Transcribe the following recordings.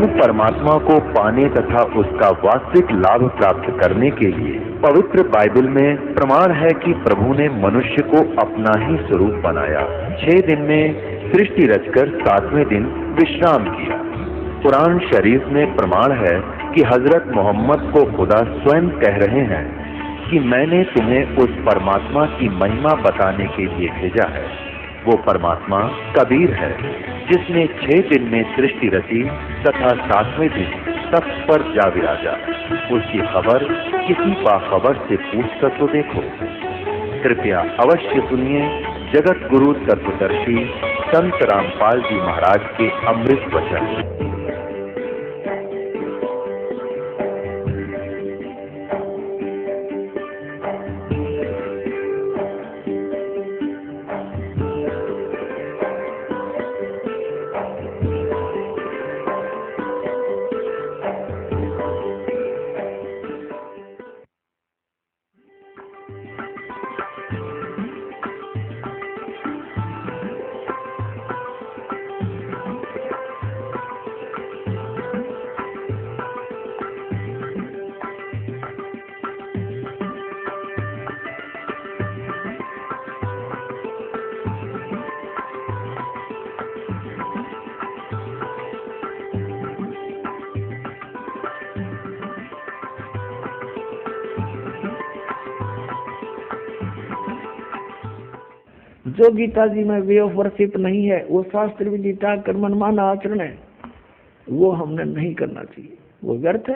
पूर्ण परमात्मा को पाने तथा उसका वास्तविक लाभ प्राप्त करने के लिए पवित्र बाइबल में प्रमाण है कि प्रभु ने मनुष्य को अपना ही स्वरूप बनाया। 6 दिन में सृष्टि रचकर 7वें दिन विश्राम किया। कुरान शरीफ में प्रमाण है कि हजरत मोहम्मद को खुदा स्वयं कह रहे हैं कि मैंने तुम्हें उस परमात्मा की महिमा बताने के लिए भेजा है। वो परमात्मा कबीर है जिसने 6 दिन में सृष्टि रची तथा 7वें दिन तख्त पर जा विराजा। उसकी खबर किसी बाखबर से पूछकर तो देखो। कृपया अवश्य सुनिए जगत गुरु तत्वदर्शी संत रामपाल जी महाराज के अमृत वचन। जो गीता जी में वे ऑफ वर्शिप नहीं है, वो शास्त्र विदिता कर्ममान आचरण है, वो हमने नहीं करना चाहिए, वो व्यर्थ है।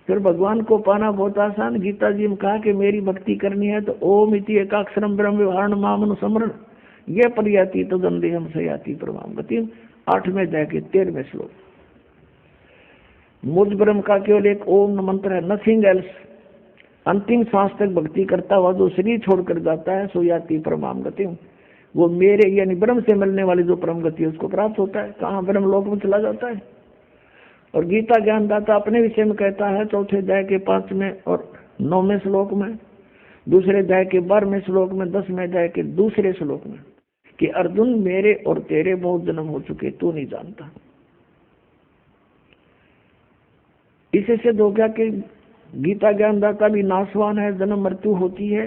फिर भगवान को पाना बहुत आसान। गीता जी में कहा कि मेरी भक्ति करनी है तो ओम इति एकाक्षरम ब्रह्म व्यवहार मामनु समरण ये परियाति तो गंदे हम सयाति प्रमाम गति 8वें अध्याय के 13वें श्लोक। मुझ ब्रह्म का केवल एक ओम मंत्र है, नथिंग एल्स। अंतिम सांस तक भक्ति करता हुआ जो शरीर छोड़कर जाता है सो याति परमाम गति, वो मेरे यानी ब्रह्म से मिलने वाली जो परम गति है उसको प्राप्त होता है। कहाँ ब्रह्म लोक में चला जाता है। और गीता ज्ञानदाता अपने विषय में कहता है 4थे अध्याय के 5वें और 9वें श्लोक में, दूसरे अध्याय के 12वें श्लोक में, 10वें अध्याय के दूसरे श्लोक में कि अर्जुन मेरे और तेरे बहुत जन्म हो चुके, तू नहीं जानता। इसे सिद्ध हो गया कि गीता ज्ञानदाता भी नाशवान है, जन्म मृत्यु होती है,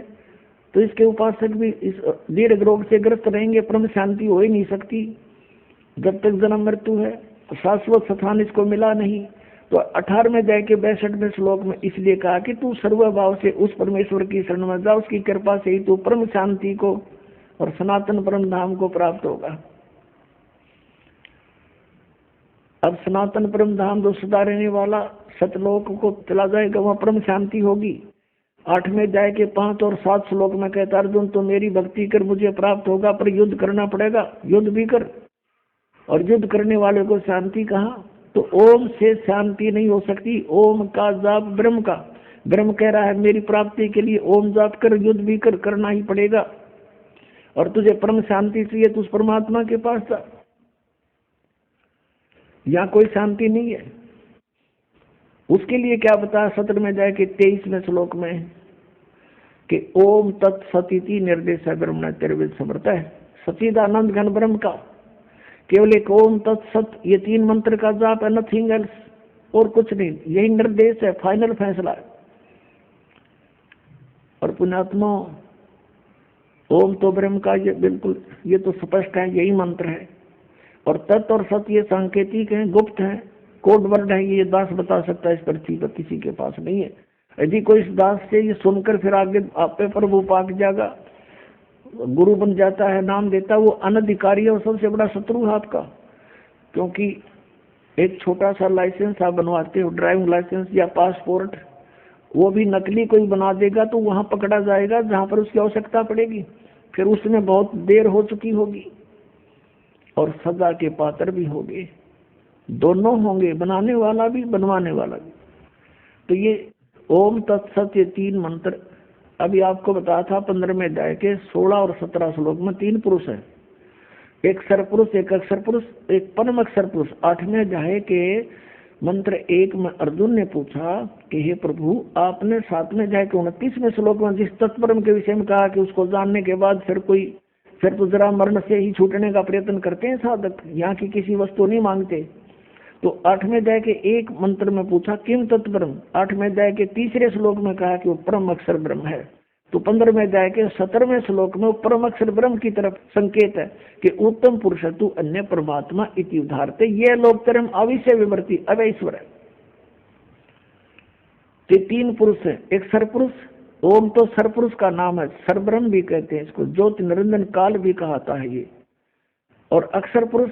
तो इसके उपासक भी इस दीर्घ रोग से ग्रस्त रहेंगे, परम शांति हो ही नहीं सकती जब तक जन्म मृत्यु है। शाश्वत स्थान इसको मिला नहीं। तो 18वें अध्याय के 62वें श्लोक में इसलिए कहा कि तू सर्वभाव से उस परमेश्वर की शरण में जा, उसकी कृपा से ही तू परम शांति को और सनातन परम धाम को प्राप्त होगा। अब सनातन परम धाम जो सदा रहने वाला सतलोक को चला जाएगा, वहाँ परम शांति होगी। 8वें अध्याय के 5 और 7 श्लोक में कहता अर्जुन तो मेरी भक्ति कर मुझे प्राप्त होगा, पर युद्ध करना पड़ेगा, युद्ध भी कर। और युद्ध करने वाले को शांति कहाँ? तो ओम से शांति नहीं हो सकती। ओम का जाप ब्रह्म का, ब्रह्म कह रहा है मेरी प्राप्ति के लिए ओम जाप कर, युद्ध भी कर, करना ही पड़ेगा। और तुझे परम शांति चाहिए तो उस परमात्मा के पास जा, यहाँ कोई शांति नहीं है। उसके लिए क्या बता 17वें अध्याय के 23वें श्लोक में कि ओम तत्सती निर्देश ब्रह्म तिरविद समर्थ है। सचिदानंद घन ब्रह्म का केवल एक ओम तत्सत, ये 3 मंत्र का जाप है, नथिंग एल्स, और कुछ नहीं। यही निर्देश है, फाइनल फैसला है। और पुण्यात्मा ओम तो ब्रह्म का ये बिल्कुल ये तो स्पष्ट है, यही मंत्र है। और तत् और सत ये सांकेतिक हैं, गुप्त हैं, कोड वर्ड है, ये दास बता सकता है, इस पृथ्वी पर किसी के पास नहीं है। यदि कोई इस दास से ये सुनकर फिर आगे आप पे प्रभु पाक जाएगा, गुरु बन जाता है, नाम देता, वो अनधिकारी है और सबसे बड़ा शत्रु है आपका। क्योंकि एक छोटा सा लाइसेंस आप बनवाते हो, ड्राइविंग लाइसेंस या पासपोर्ट, वो भी नकली कोई बना देगा तो वहां पकड़ा जाएगा जहां पर उसकी आवश्यकता पड़ेगी। फिर उसमें बहुत देर हो चुकी होगी और सजा के पात्र भी होंगे, दोनों होंगे, बनाने वाला भी बनवाने वाला भी। तो ये ओम तत्सत ये 3 मंत्र अभी आपको बताया था 15वें अध्याय के 16 और 17 श्लोक में 3 पुरुष है, एक सरपुरुष, एक अक्षर पुरुष, एक परम अक्षर पुरुष। 8वें अध्याय के मंत्र 1 में अर्जुन ने पूछा कि हे प्रभु आपने 7वें अध्याय के 29वें श्लोक में जिस तत्परम के विषय में कहा कि उसको जानने के बाद फिर तो जरा मरण से ही छूटने का प्रयत्न करते हैं साधक, यहाँ की किसी वस्तु नहीं मांगते। तो 8वें अध्याय के एक मंत्र में पूछा किम तत्ब्रह्म, 8वें अध्याय के तीसरे श्लोक में कहा कि वो परम अक्षर ब्रह्म है। तो 15वें अध्याय के 17वें श्लोक में वो परम अक्षर ब्रह्म की तरफ संकेत है कि उत्तम पुरुष तू अन्य परमात्मा इति उदाहरते, ये लोकतरम अविषय विवर्ती अब ईश्वर है। तो 3 पुरुष है, एक सरपुरुष, ओम तो सरपुरुष का नाम है, सरब्रह्म भी कहते हैं इसको, ज्योति निरंजन काल भी कहता है ये, और अक्षर पुरुष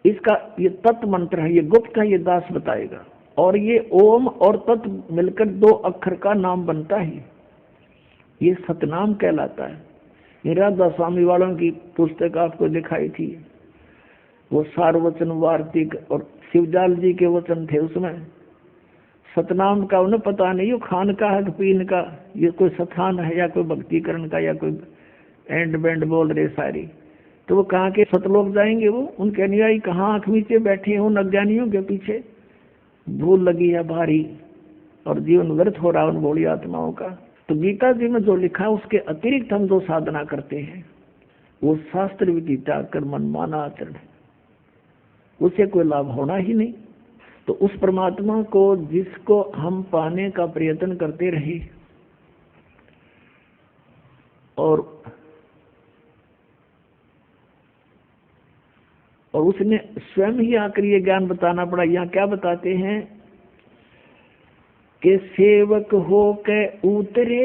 इसका ये तत्व मंत्र है, ये गुप्त है, ये दास बताएगा। और ये ओम और तत्व मिलकर 2 अक्षर का नाम बनता है, ये सतनाम कहलाता है। ये राधा स्वामी वालों की पुस्तक आपको दिखाई थी, वो सारवचन वार्तिक और शिवजाल जी के वचन थे, उसमें सतनाम का उन्हें पता नहीं वो खान का है पीन का, ये कोई सथान है या कोई भक्तिकरण का या कोई एंड बैंड बोल रहे सारी। तो वो कहाँ के सतलोक जाएंगे, वो उनके अनुयायी कहाँ आंख नीचे बैठे हैं उन अज्ञानियों के पीछे, भूल लगी है भारी और जीवन व्यर्थ हो रहा उन भोली आत्माओं का। तो गीता जी में जो लिखा है उसके अतिरिक्त हम जो साधना करते हैं वो शास्त्र विधि त्याग कर मनमाना आचरण है, उसे कोई लाभ होना ही नहीं। तो उस परमात्मा को जिसको हम पाने का प्रयत्न करते रहे और उसने स्वयं ही आकर ये ज्ञान बताना पड़ा। यहाँ क्या बताते हैं कि सेवक हो के उतरे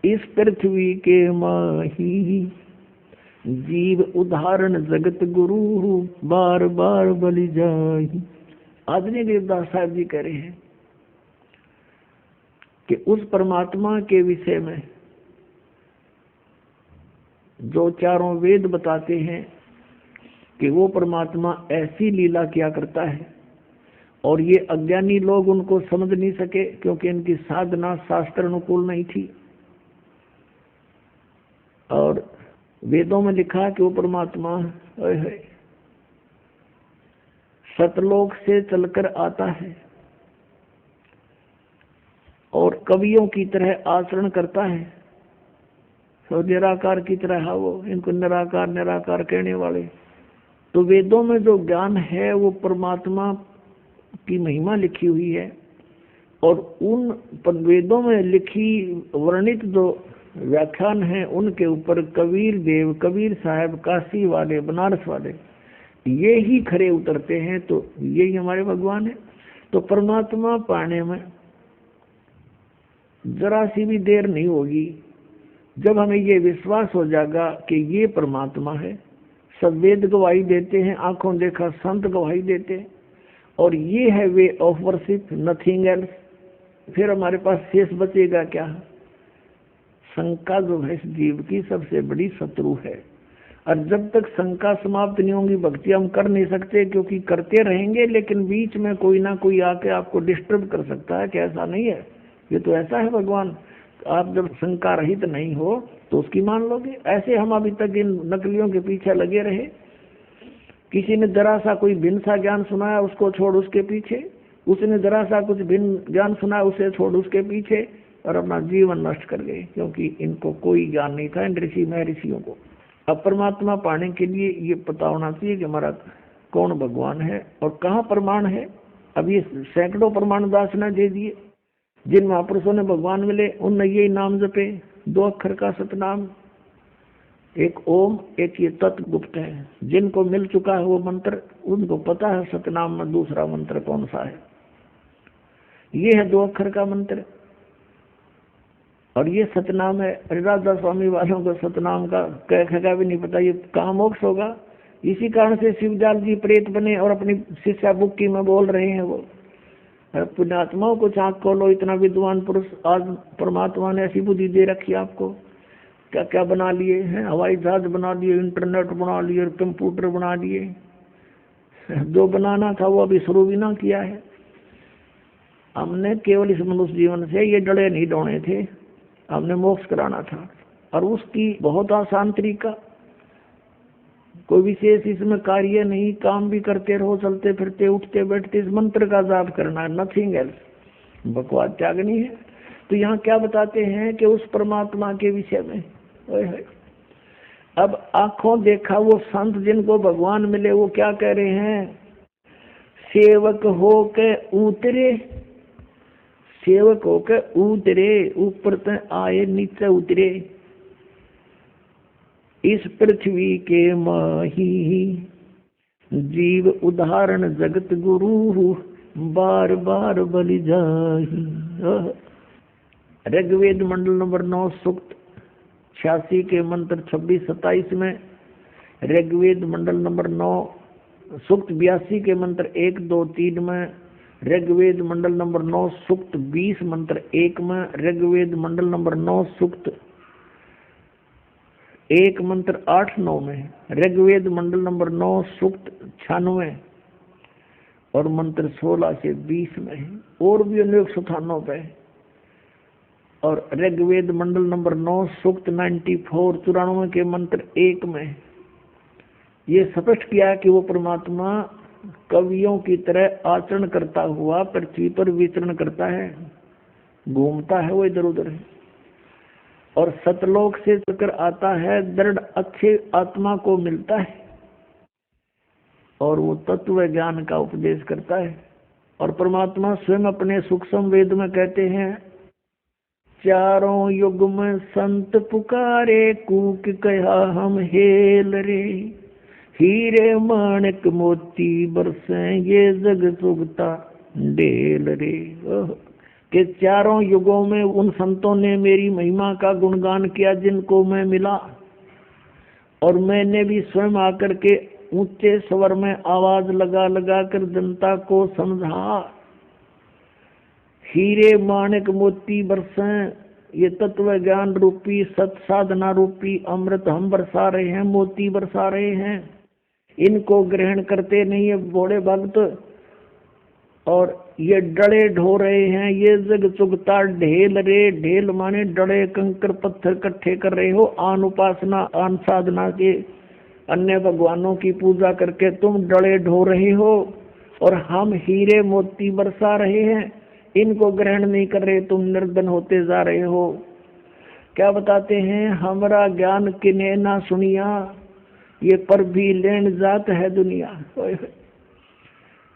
इस पृथ्वी के माही, जीव उदाहरण जगत गुरु बार बार बलि जाहि। आदरणीय देवदास साहब जी कह रहे हैं कि उस परमात्मा के विषय में जो चारों वेद बताते हैं कि वो परमात्मा ऐसी लीला किया करता है और ये अज्ञानी लोग उनको समझ नहीं सके क्योंकि इनकी साधना शास्त्र अनुकूल नहीं थी। और वेदों में लिखा कि वो परमात्मा सतलोक से चलकर आता है और कवियों की तरह आचरण करता है, तो निराकार की तरह है वो, इनको निराकार निराकार कहने वाले। तो वेदों में जो ज्ञान है वो परमात्मा की महिमा लिखी हुई है और उन वेदों में लिखी वर्णित जो व्याख्यान है उनके ऊपर कबीर देव, कबीर साहब, काशी वाले, बनारस वाले ये ही खरे उतरते हैं। तो यही हमारे भगवान है। तो परमात्मा पाने में जरा सी भी देर नहीं होगी जब हमें ये विश्वास हो जाएगा कि ये परमात्मा है। सब वेद गवाही देते हैं, आंखों देखा संत गवाही देते हैं, और ये है way of worship, nothing else. फिर हमारे पास शेष बचेगा क्या? शंका जो है इस जीव की सबसे बड़ी शत्रु है, और जब तक शंका समाप्त नहीं होगी भक्ति हम कर नहीं सकते, क्योंकि करते रहेंगे लेकिन बीच में कोई ना कोई आके आपको डिस्टर्ब कर सकता है कि ऐसा नहीं है, ये तो ऐसा है भगवान। आप जब शंका रहित नहीं हो तो उसकी मान लोगे। ऐसे हम अभी तक इन नकलियों के पीछे लगे रहे, किसी ने जरा सा कोई भिन्न सा ज्ञान सुनाया उसको छोड़ उसके पीछे, उसने जरा सा कुछ भिन्न ज्ञान सुनाया उसे छोड़ उसके पीछे, और अपना जीवन नष्ट कर गए, क्योंकि इनको कोई ज्ञान नहीं था इन ऋषि महर्षियों को। अब परमात्मा पाने के लिए ये पता होना चाहिए कि हमारा कौन भगवान है और कहाँ प्रमाण है। अब ये सैकड़ों प्रमाण दास ने दे दिए, जिन महापुरुषों ने भगवान मिले उनने यही नाम जपे, 2 अक्षर का सतनाम, एक ओम, एक ये तत्व गुप्त है। जिनको मिल चुका है वो मंत्र उनको पता है सतनाम में दूसरा मंत्र कौन सा है। ये है 2 अक्षर का मंत्र और ये सतनाम है। राधा स्वामी वालों को सतनाम का कह भी नहीं पता, ये कहाँ मोक्ष होगा। इसी कारण से शिवजाल जी प्रेत बने और अपनी शिष्या बुक्की में बोल रहे हैं वो, पुण्यात्माओं को आँख खोलो, इतना विद्वान पुरुष आज परमात्मा ने ऐसी बुद्धि दे रखी आपको, क्या क्या बना लिए हैं, हवाई जहाज बना लिए, इंटरनेट बना लिए, कंप्यूटर बना लिए, जो बनाना था वो अभी शुरू भी ना किया है। हमने केवल इस मनुष्य जीवन से ये डले नहीं डोने थे, हमने मोक्ष कराना था, और उसकी बहुत आसान तरीका, कोई विशेष इसमें कार्य नहीं, काम भी करते रहो, चलते फिरते उठते बैठते इस मंत्र का जाप करना, नथिंग एल्स, बकवास त्यागनी है। तो यहाँ क्या बताते हैं कि उस परमात्मा के विषय में अब आंखों देखा वो संत जिनको भगवान मिले वो क्या कह रहे हैं सेवक हो के उतरे, सेवक हो के उतरे, ऊपर से आए नीचे उतरे। इस पृथ्वी के माही जीव उदाहरण जगत गुरु, बार बार बलि जाहि। ऋग्वेद मंडल नंबर 9 सूक्त 86 के मंत्र 26-27 में, ऋग्वेद मंडल नंबर 9 सूक्त 82 के मंत्र 1, 2, 3 में, ऋग्वेद मंडल नंबर 9 सूक्त 20 मंत्र 1 में, ऋग्वेद मंडल नंबर 9 सूक्त 1 मंत्र 8, 9 में, ऋग्वेद मंडल नंबर 9 सूक्त 96 और मंत्र 16 से 20 में है, और भी अनेक स्थानों पे। और ऋग्वेद मंडल नंबर 9 सूक्त 94 के मंत्र 1 में ये स्पष्ट किया कि वो परमात्मा कवियों की तरह आचरण करता हुआ पृथ्वी पर विचरण करता है, घूमता है वो इधर उधर, और सतलोक से चलकर आता है, दृढ़ अच्छे आत्मा को मिलता है और वो तत्व ज्ञान का उपदेश करता है। और परमात्मा स्वयं अपने सूक्ष्म वेद में कहते हैं, चारों युग में संत पुकारे, कूक कहा हम हेल रे, हीरे माणिक मोती बरसे, ये जग चुगता ढेल रे। कि चारों युगों में उन संतों ने मेरी महिमा का गुणगान किया जिनको मैं मिला, और मैंने भी स्वयं आकर के ऊंचे स्वर में आवाज लगा लगा कर जनता को समझा। हीरे माणिक मोती बरसें, ये तत्व ज्ञान रूपी सत साधना रूपी अमृत हम बरसा रहे हैं, मोती बरसा रहे हैं। इनको ग्रहण करते नहीं है बूढ़े भक्त, और ये डड़े ढो रहे हैं, ये जग चुगता ढेल रे। ढेल माने डड़े कंकर पत्थर इकट्ठे कर रहे हो, आन उपासना आन साधना के अन्य भगवानों की पूजा करके तुम डड़े ढो रहे हो, और हम हीरे मोती बरसा रहे हैं, इनको ग्रहण नहीं कर रहे, तुम निर्धन होते जा रहे हो। क्या बताते हैं, हमारा ज्ञान किने ना सुनिया, ये पर भी लेन जात है दुनिया।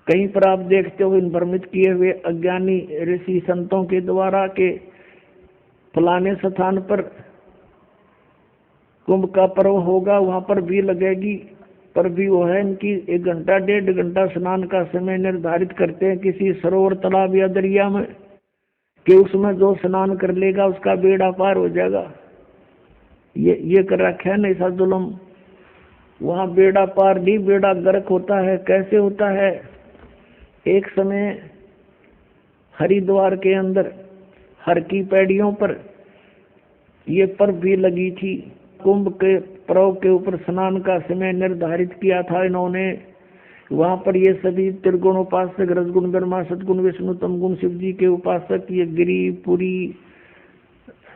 कहीं पर आप देखते हो इन भ्रमित किए हुए अज्ञानी ऋषि संतों के द्वारा के फलाने स्थान पर कुंभ का पर्व होगा, वहां पर भी लगेगी, पर भी वो है इनकी 1 घंटा 1.5 घंटा स्नान का समय निर्धारित करते हैं किसी सरोवर तालाब या दरिया में, कि उसमें जो स्नान कर लेगा उसका बेड़ा पार हो जाएगा। ये कर रखा है ना ऐसा जुल्म। वहां बेड़ा पार नहीं, बेड़ा गर्क होता है। कैसे होता है, एक समय हरिद्वार के अंदर हर की पैड़ियों पर ये पर्व भी लगी थी। कुंभ के पर्व के ऊपर स्नान का समय निर्धारित किया था इन्होंने। वहां पर ये सभी त्रिगुण उपासक, रजगुण ब्रह्मा, सतगुण विष्णु, तमगुण शिव जी के उपासक, ये गिरी पुरी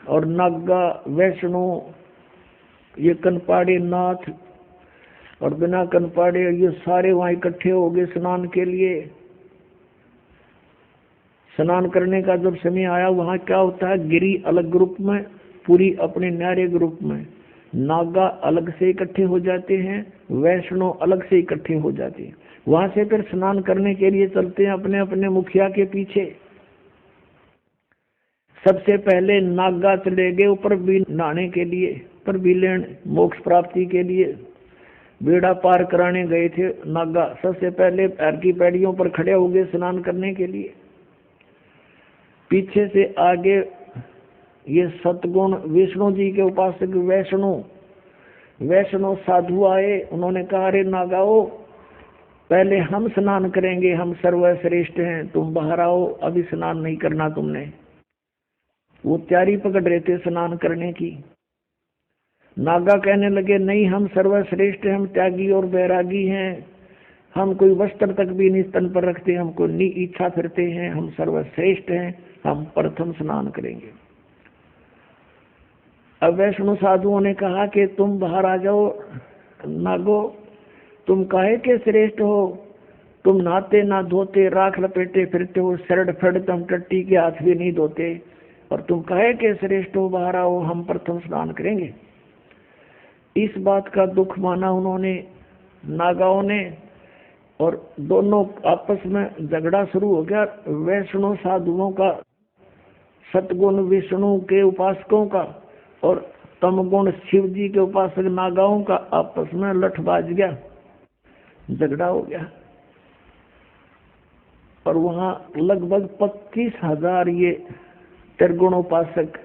और नागा वैष्णो, ये कनपाड़े नाथ और बिना कनपाड़े, ये सारे वहां इकट्ठे हो गए स्नान के लिए। स्नान करने का जब समय आया, वहां क्या होता है, गिरी अलग ग्रुप में, पूरी अपने न्यारे ग्रुप में, नागा अलग से इकट्ठे हो जाते हैं, वैष्णो अलग से इकट्ठे हो जाते हैं। वहां से फिर स्नान करने के लिए चलते हैं अपने अपने मुखिया के पीछे। सबसे पहले नागा चले गए ऊपर भी नहाने के लिए, पर भी लेन मोक्ष प्राप्ति के लिए बेड़ा पार कराने गए थे नागा। सबसे पहले पैर की पैड़ियों पर खड़े हो गए स्नान करने के लिए। पीछे से आगे ये सतगुण विष्णु जी के उपासक वैष्णो साधु आए। उन्होंने कहा, अरे नागाओ, पहले हम स्नान करेंगे, हम सर्वश्रेष्ठ हैं, तुम बाहर आओ, अभी स्नान नहीं करना तुमने। वो तैयारी पकड़ रहे थे स्नान करने की। नागा कहने लगे, नहीं, हम सर्वश्रेष्ठ हैं, हम त्यागी और बैरागी हैं, हम कोई वस्त्र तक भी नहीं तन पर रखते, हमको नी इच्छा फिरते हैं, हम सर्वश्रेष्ठ हैं, हम प्रथम स्नान करेंगे। अब वैष्णो साधुओं ने कहा कि तुम बाहर आ जाओ नागो, तुम काहे के श्रेष्ठ हो, तुम नहाते ना धोते, राख लपेटे फिरते हो, शरड फड़ हम टट्टी के हाथ भी नहीं धोते, और तुम काहे के श्रेष्ठ हो, बाहर आओ, हम प्रथम स्नान करेंगे। इस बात का दुख माना उन्होंने, नागाओं ने, और दोनों आपस में झगड़ा शुरू हो गया। वैष्णव साधुओं का, सतगुण विष्णु के उपासकों का, और तमगुण शिव जी के उपासक नागाओं का आपस में लठ बाज गया, झगड़ा हो गया। और वहां लगभग 25,000 ये त्रिगुणोपासक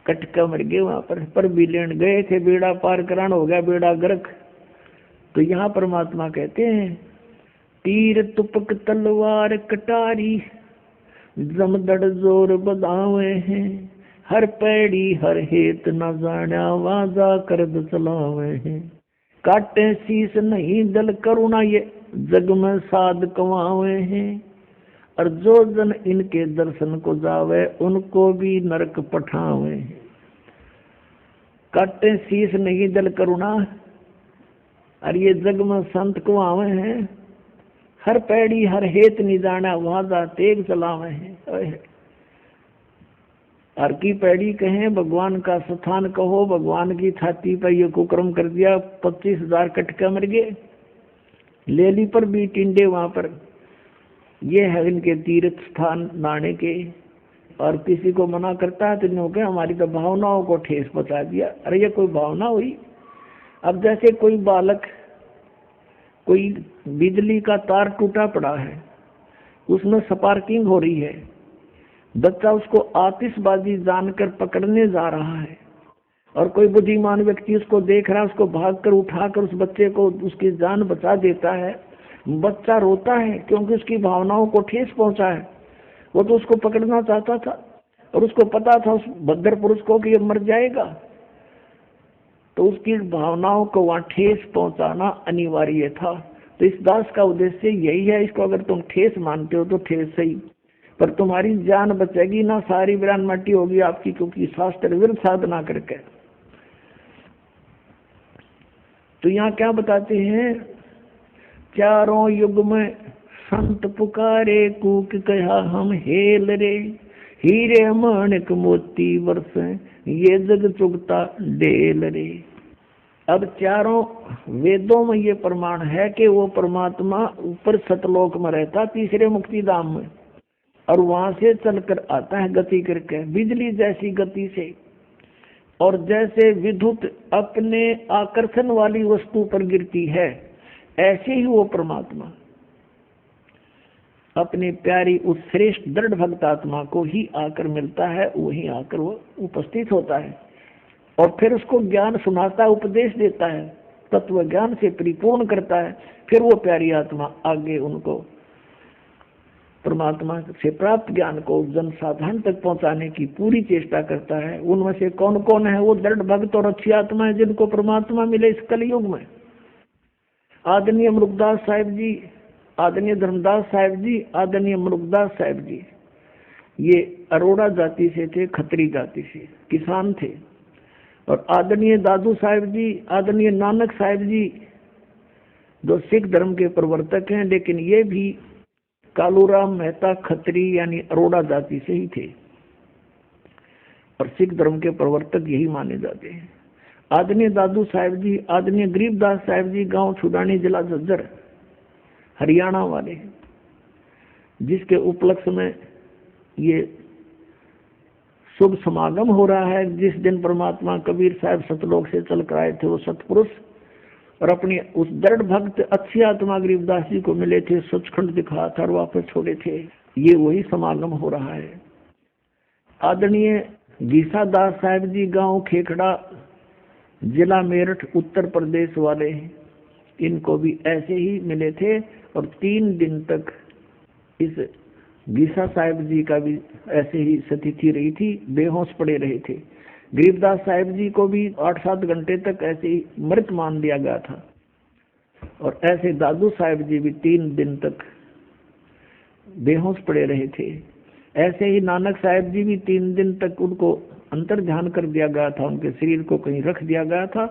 कटका मर गए। वहां पर भी लेन गए थे, बेड़ा पार करान हो गया, बेड़ा गर्क। तो यहाँ परमात्मा कहते हैं, तीर तुपक तलवार कटारी जमदड़ जोर बदावे हैं, हर पैड़ी हर हेत न जाना वाजा करद चलावे हैं, काटे शीस नहीं दल करुणा ये जग में साध कमावे हैं, और जो जन इनके दर्शन को जावे उनको भी नरक पठावे हैं। काटे शीस नहीं दल करुणा, और ये जग में संत को आवे हैं, हर पैड़ी हर हेत नहीं जाना वाजा तेग चलावे हैं। हर की पैड़ी कहें भगवान का स्थान कहो, भगवान की छाती पर ये कुकर्म कर दिया, 25,000 कटका मर गए। लेली पर भी टिंडे वहां पर, ये है इनके तीर्थ स्थान नाने के। और किसी को मना करता है तो नो के हमारी तो भावनाओं को ठेस पहुंचा दिया। अरे ये कोई भावना हुई? अब जैसे कोई बालक, कोई बिजली का तार टूटा पड़ा है, उसमें स्पार्किंग हो रही है, बच्चा उसको आतिशबाजी जानकर पकड़ने जा रहा है, और कोई बुद्धिमान व्यक्ति उसको देख रहा है, उसको भागकर उठाकर उस बच्चे को उसकी जान बचा देता है। बच्चा रोता है क्योंकि उसकी भावनाओं को ठेस पहुंचा है। वो तो उसको पकड़ना चाहता था, और उसको पता था उस भद्र पुरुष को कि ये मर जाएगा, तो उसकी भावनाओं को वहां ठेस पहुंचाना अनिवार्य था। तो इस दास का उद्देश्य यही है। इसको अगर तुम ठेस मानते हो तो ठेस सही, पर तुम्हारी जान बचेगी ना, सारी वीरान मट्टी होगी आपकी, क्योंकि शास्त्र विरुद्ध साधना करके। तो यहाँ क्या बताते हैं, चारों युग में संत पुकारे कूक कहा हम हेल रे, हीरे माणिक मोती वर्ष ये जग चुगता डेल रे। अब चारों वेदों में ये प्रमाण है कि वो परमात्मा ऊपर सतलोक में रहता, तीसरे मुक्ति धाम में, और वहां से चलकर आता है गति करके, बिजली जैसी गति से। और जैसे विद्युत अपने आकर्षण वाली वस्तु पर गिरती है, ऐसे ही वो परमात्मा अपनी प्यारी उस श्रेष्ठ दृढ़ भक्त आत्मा को ही आकर मिलता है, वही आकर वो उपस्थित होता है, और फिर उसको ज्ञान सुनाता है, उपदेश देता है, तत्व ज्ञान से परिपूर्ण करता है। फिर वो प्यारी आत्मा आगे उनको परमात्मा से प्राप्त ज्ञान को जन साधारण तक पहुंचाने की पूरी चेष्टा करता है। उनमें से कौन कौन है वो दृढ़ भक्त और अच्छी आत्मा है जिनको परमात्मा मिले इस कलयुग में? आदरणीय मुरुगदास साहिब जी, आदरणीय धर्मदास साहिब जी, आदरणीय मुरुगदास साहिब जी, ये अरोड़ा जाति से थे, खत्री जाति से, किसान थे। और आदरणीय दादू साहिब जी, आदरणीय नानक साहिब जी, जो सिख धर्म के प्रवर्तक हैं, लेकिन ये भी कालूराम मेहता खत्री यानी अरोड़ा जाति से ही थे, और सिख धर्म के प्रवर्तक यही माने जाते हैं। आदरणीय दादू साहिब जी, आदरणीय गरीबदास साहिब जी, गांव छुडानी, जिला झज्जर, हरियाणा वाले, जिसके उपलक्ष्य में ये शुभ समागम हो रहा है। जिस दिन परमात्मा कबीर साहब सतलोक से चल कर आए थे, वो सतपुरुष और अपनी उस दृढ़ भक्त अच्छी आत्मा गरीबदास जी को मिले थे, सचखंड दिखा था और वापस छोड़े थे, ये वही समागम हो रहा है। आदरणीय गीसा दास साहिब जी, गांव खेखड़ा, जिला मेरठ, उत्तर प्रदेश वाले हैं, इनको भी ऐसे ही मिले थे, और 3 दिन तक इस गीसा साहिब जी का भी ऐसे ही स्थिति रही थी, बेहोश पड़े रहे थे। गरीबदास साहिब जी को भी 8-7 घंटे तक ऐसे ही मृत मान लिया गया था, और ऐसे दादू साहिब जी भी 3 दिन तक बेहोश पड़े रहे थे। ऐसे ही नानक साहिब जी भी 3 दिन तक उनको अंतर ध्यान कर दिया गया था, उनके शरीर को कहीं रख दिया गया था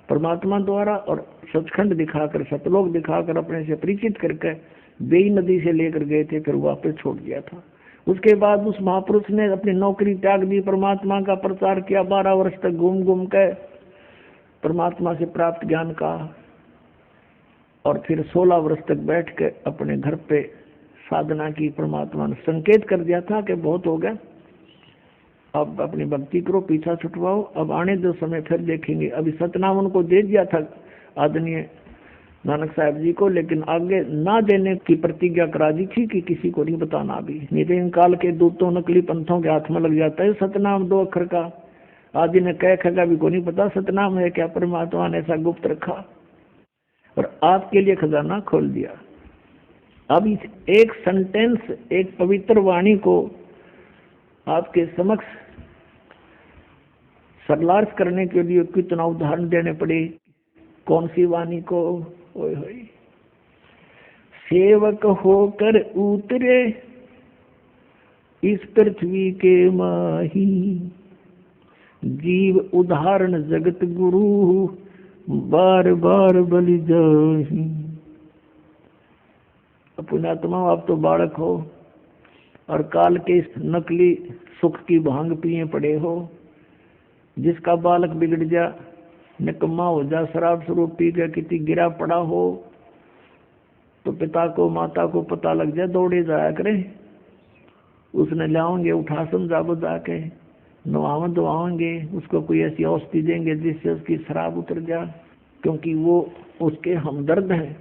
परमात्मा द्वारा, और सचखंड दिखाकर, सतलोक दिखाकर अपने से परिचित करके बेई नदी से लेकर गए थे, फिर वापस छोड़ दिया था। उसके बाद उस महापुरुष ने अपनी नौकरी त्याग दी, परमात्मा का प्रचार किया, 12 वर्ष तक घूम घूम के परमात्मा से प्राप्त ज्ञान का और फिर 16 वर्ष तक बैठ के अपने घर पे साधना की। परमात्मा ने संकेत कर दिया था कि बहुत हो गया, अब अपनी भक्ति करो, पीछा छुटवाओ, अब आने दो समय, फिर देखेंगे। अभी सतनाम उनको दे दिया था आदरणीय नानक साहब जी को, लेकिन आगे ना देने की प्रतिज्ञा करा दी थी कि किसी को नहीं बताना अभी, नहीं तो इन काल के दूतों नकली पंथों के हाथ में लग जाता है सतनाम 2 अक्षर का। आदि ने कह खगा भी को नहीं पता सतनाम है क्या, परमात्मा ने ऐसा गुप्त रखा और आपके लिए खजाना खोल दिया। अब इस एक सेंटेंस, एक पवित्र वाणी को आपके समक्ष सरलार्थ करने के लिए कितना उदाहरण देने पड़े। कौन सी वाणी को? ओए होए, सेवक होकर उतरे इस पृथ्वी के माही, जीव उदाहरण जगत गुरु, बार बार बलि जाहि। पुण्यात्मा, आप तो बालक हो और काल के इस नकली सुख की भांग पिए पड़े हो। जिसका बालक बिगड़ जा, निकम्मा हो जा, शराब स्वरूप पी के किसी गिरा पड़ा हो, तो पिता को माता को पता लग जाए, दौड़े जाया करे, उसने लाओगे उठा समझा बुझा के, नवावा धोवाएंगे, उसको कोई ऐसी औषधि देंगे जिससे उसकी शराब उतर जा, क्योंकि वो उसके हमदर्द हैं।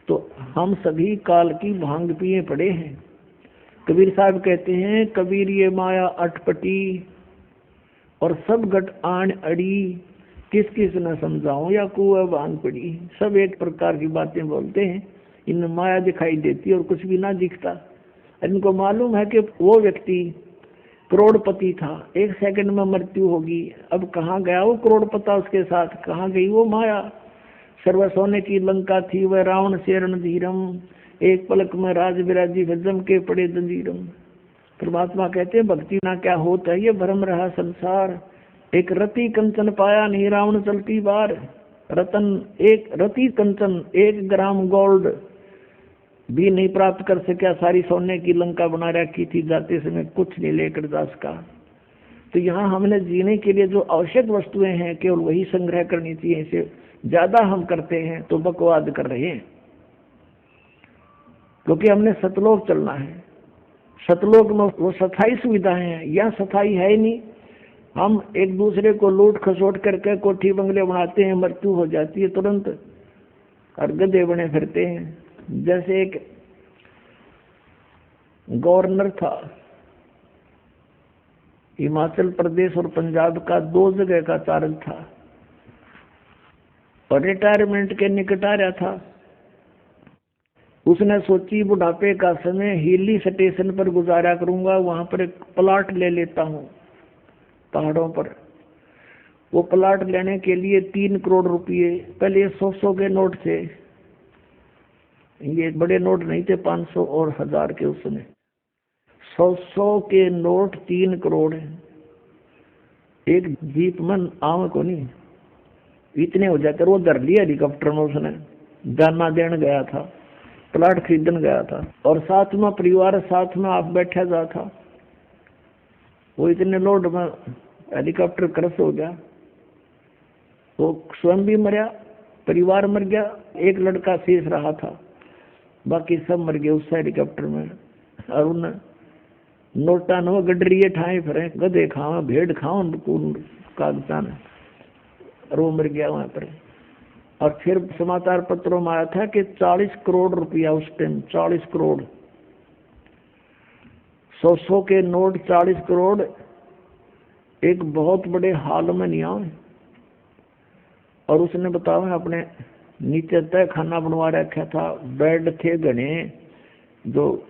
तो हम सभी काल की भांग पिए पड़े हैं। कबीर साहब कहते हैं, कबीर ये माया अटपटी और सब घट आन अड़ी, किस किस न समझाऊं या कुएं बांध पड़ी। सब एक प्रकार की बातें बोलते हैं, इनमें माया दिखाई देती और कुछ भी ना दिखता। इनको मालूम है कि वो व्यक्ति करोड़पति था, 1 सेकंड में मृत्यु होगी। अब कहाँ गया वो करोड़पता, उसके साथ कहाँ गई वो माया। सर्व सोने की लंका थी वह रावण से रणधीरम, एक पलक में राज विराजी भजम के पड़े जंजीरम। परमात्मा कहते हैं, भक्ति ना क्या होता है, ये भ्रम रहा संसार। एक रति कंचन पाया नहीं रावण चलती बार, रतन एक रति कंचन 1 ग्राम गोल्ड भी नहीं प्राप्त कर सका, सारी सोने की लंका बना रखी थी, जाते समय कुछ नहीं लेकर जा सका। तो यहाँ हमने जीने के लिए जो आवश्यक वस्तुएं हैं केवल वही संग्रह करनी चाहिए। इसे ज्यादा हम करते हैं तो बकवाद कर रहे हैं, क्योंकि हमने सतलोक चलना है। सतलोक में वो सफाई सुविधाएं हैं, यह सफाई है ही नहीं। हम एक दूसरे को लूट खसोट करके कोठी बंगले बनाते हैं, मृत्यु हो जाती है तुरंत, और गधे बने फिरते हैं। जैसे एक गवर्नर था, हिमाचल प्रदेश और पंजाब का 2 जगह का चार्ज था, और रिटायरमेंट के निकट आ रहा था। उसने सोची बुढ़ापे का समय हिली स्टेशन पर गुजारा करूंगा, वहां पर एक प्लाट ले लेता हूं पहाड़ों पर। वो प्लाट लेने के लिए 3 करोड़ रुपए, पहले 100 के नोट थे, ये बड़े नोट नहीं थे, 500 और 1000 के उस समय। 100 के नोट 3 करोड़ है। एक जीप में आम को नहीं इतने हो जाते। वो धर लिया हेलीकॉप्टर में, उसने दाना देने गया था, प्लाट खरीदने गया था, और साथ में परिवार साथ में आप बैठा जा था। वो इतने लोड में हेलीकॉप्टर क्रश हो गया, वो स्वयं भी मरा, परिवार मर गया, एक लड़का शेष रहा था, बाकी सब मर गए उस हेलीकॉप्टर में। और उन नोटा नो गडरिए ठाए फिरे, गधे खाओ भेड़ खाओ कागजा ने, और वो मर गया वहां पर। और फिर समाचार पत्रों में आया था कि 40 करोड़ रुपया उस टाइम, 40 करोड़, 100 के नोट 40 करोड़ एक बहुत बड़े हाल में नहीं आए। और उसने बताया अपने नीचे तय खाना बनवा रखा था, बेड थे घने, जो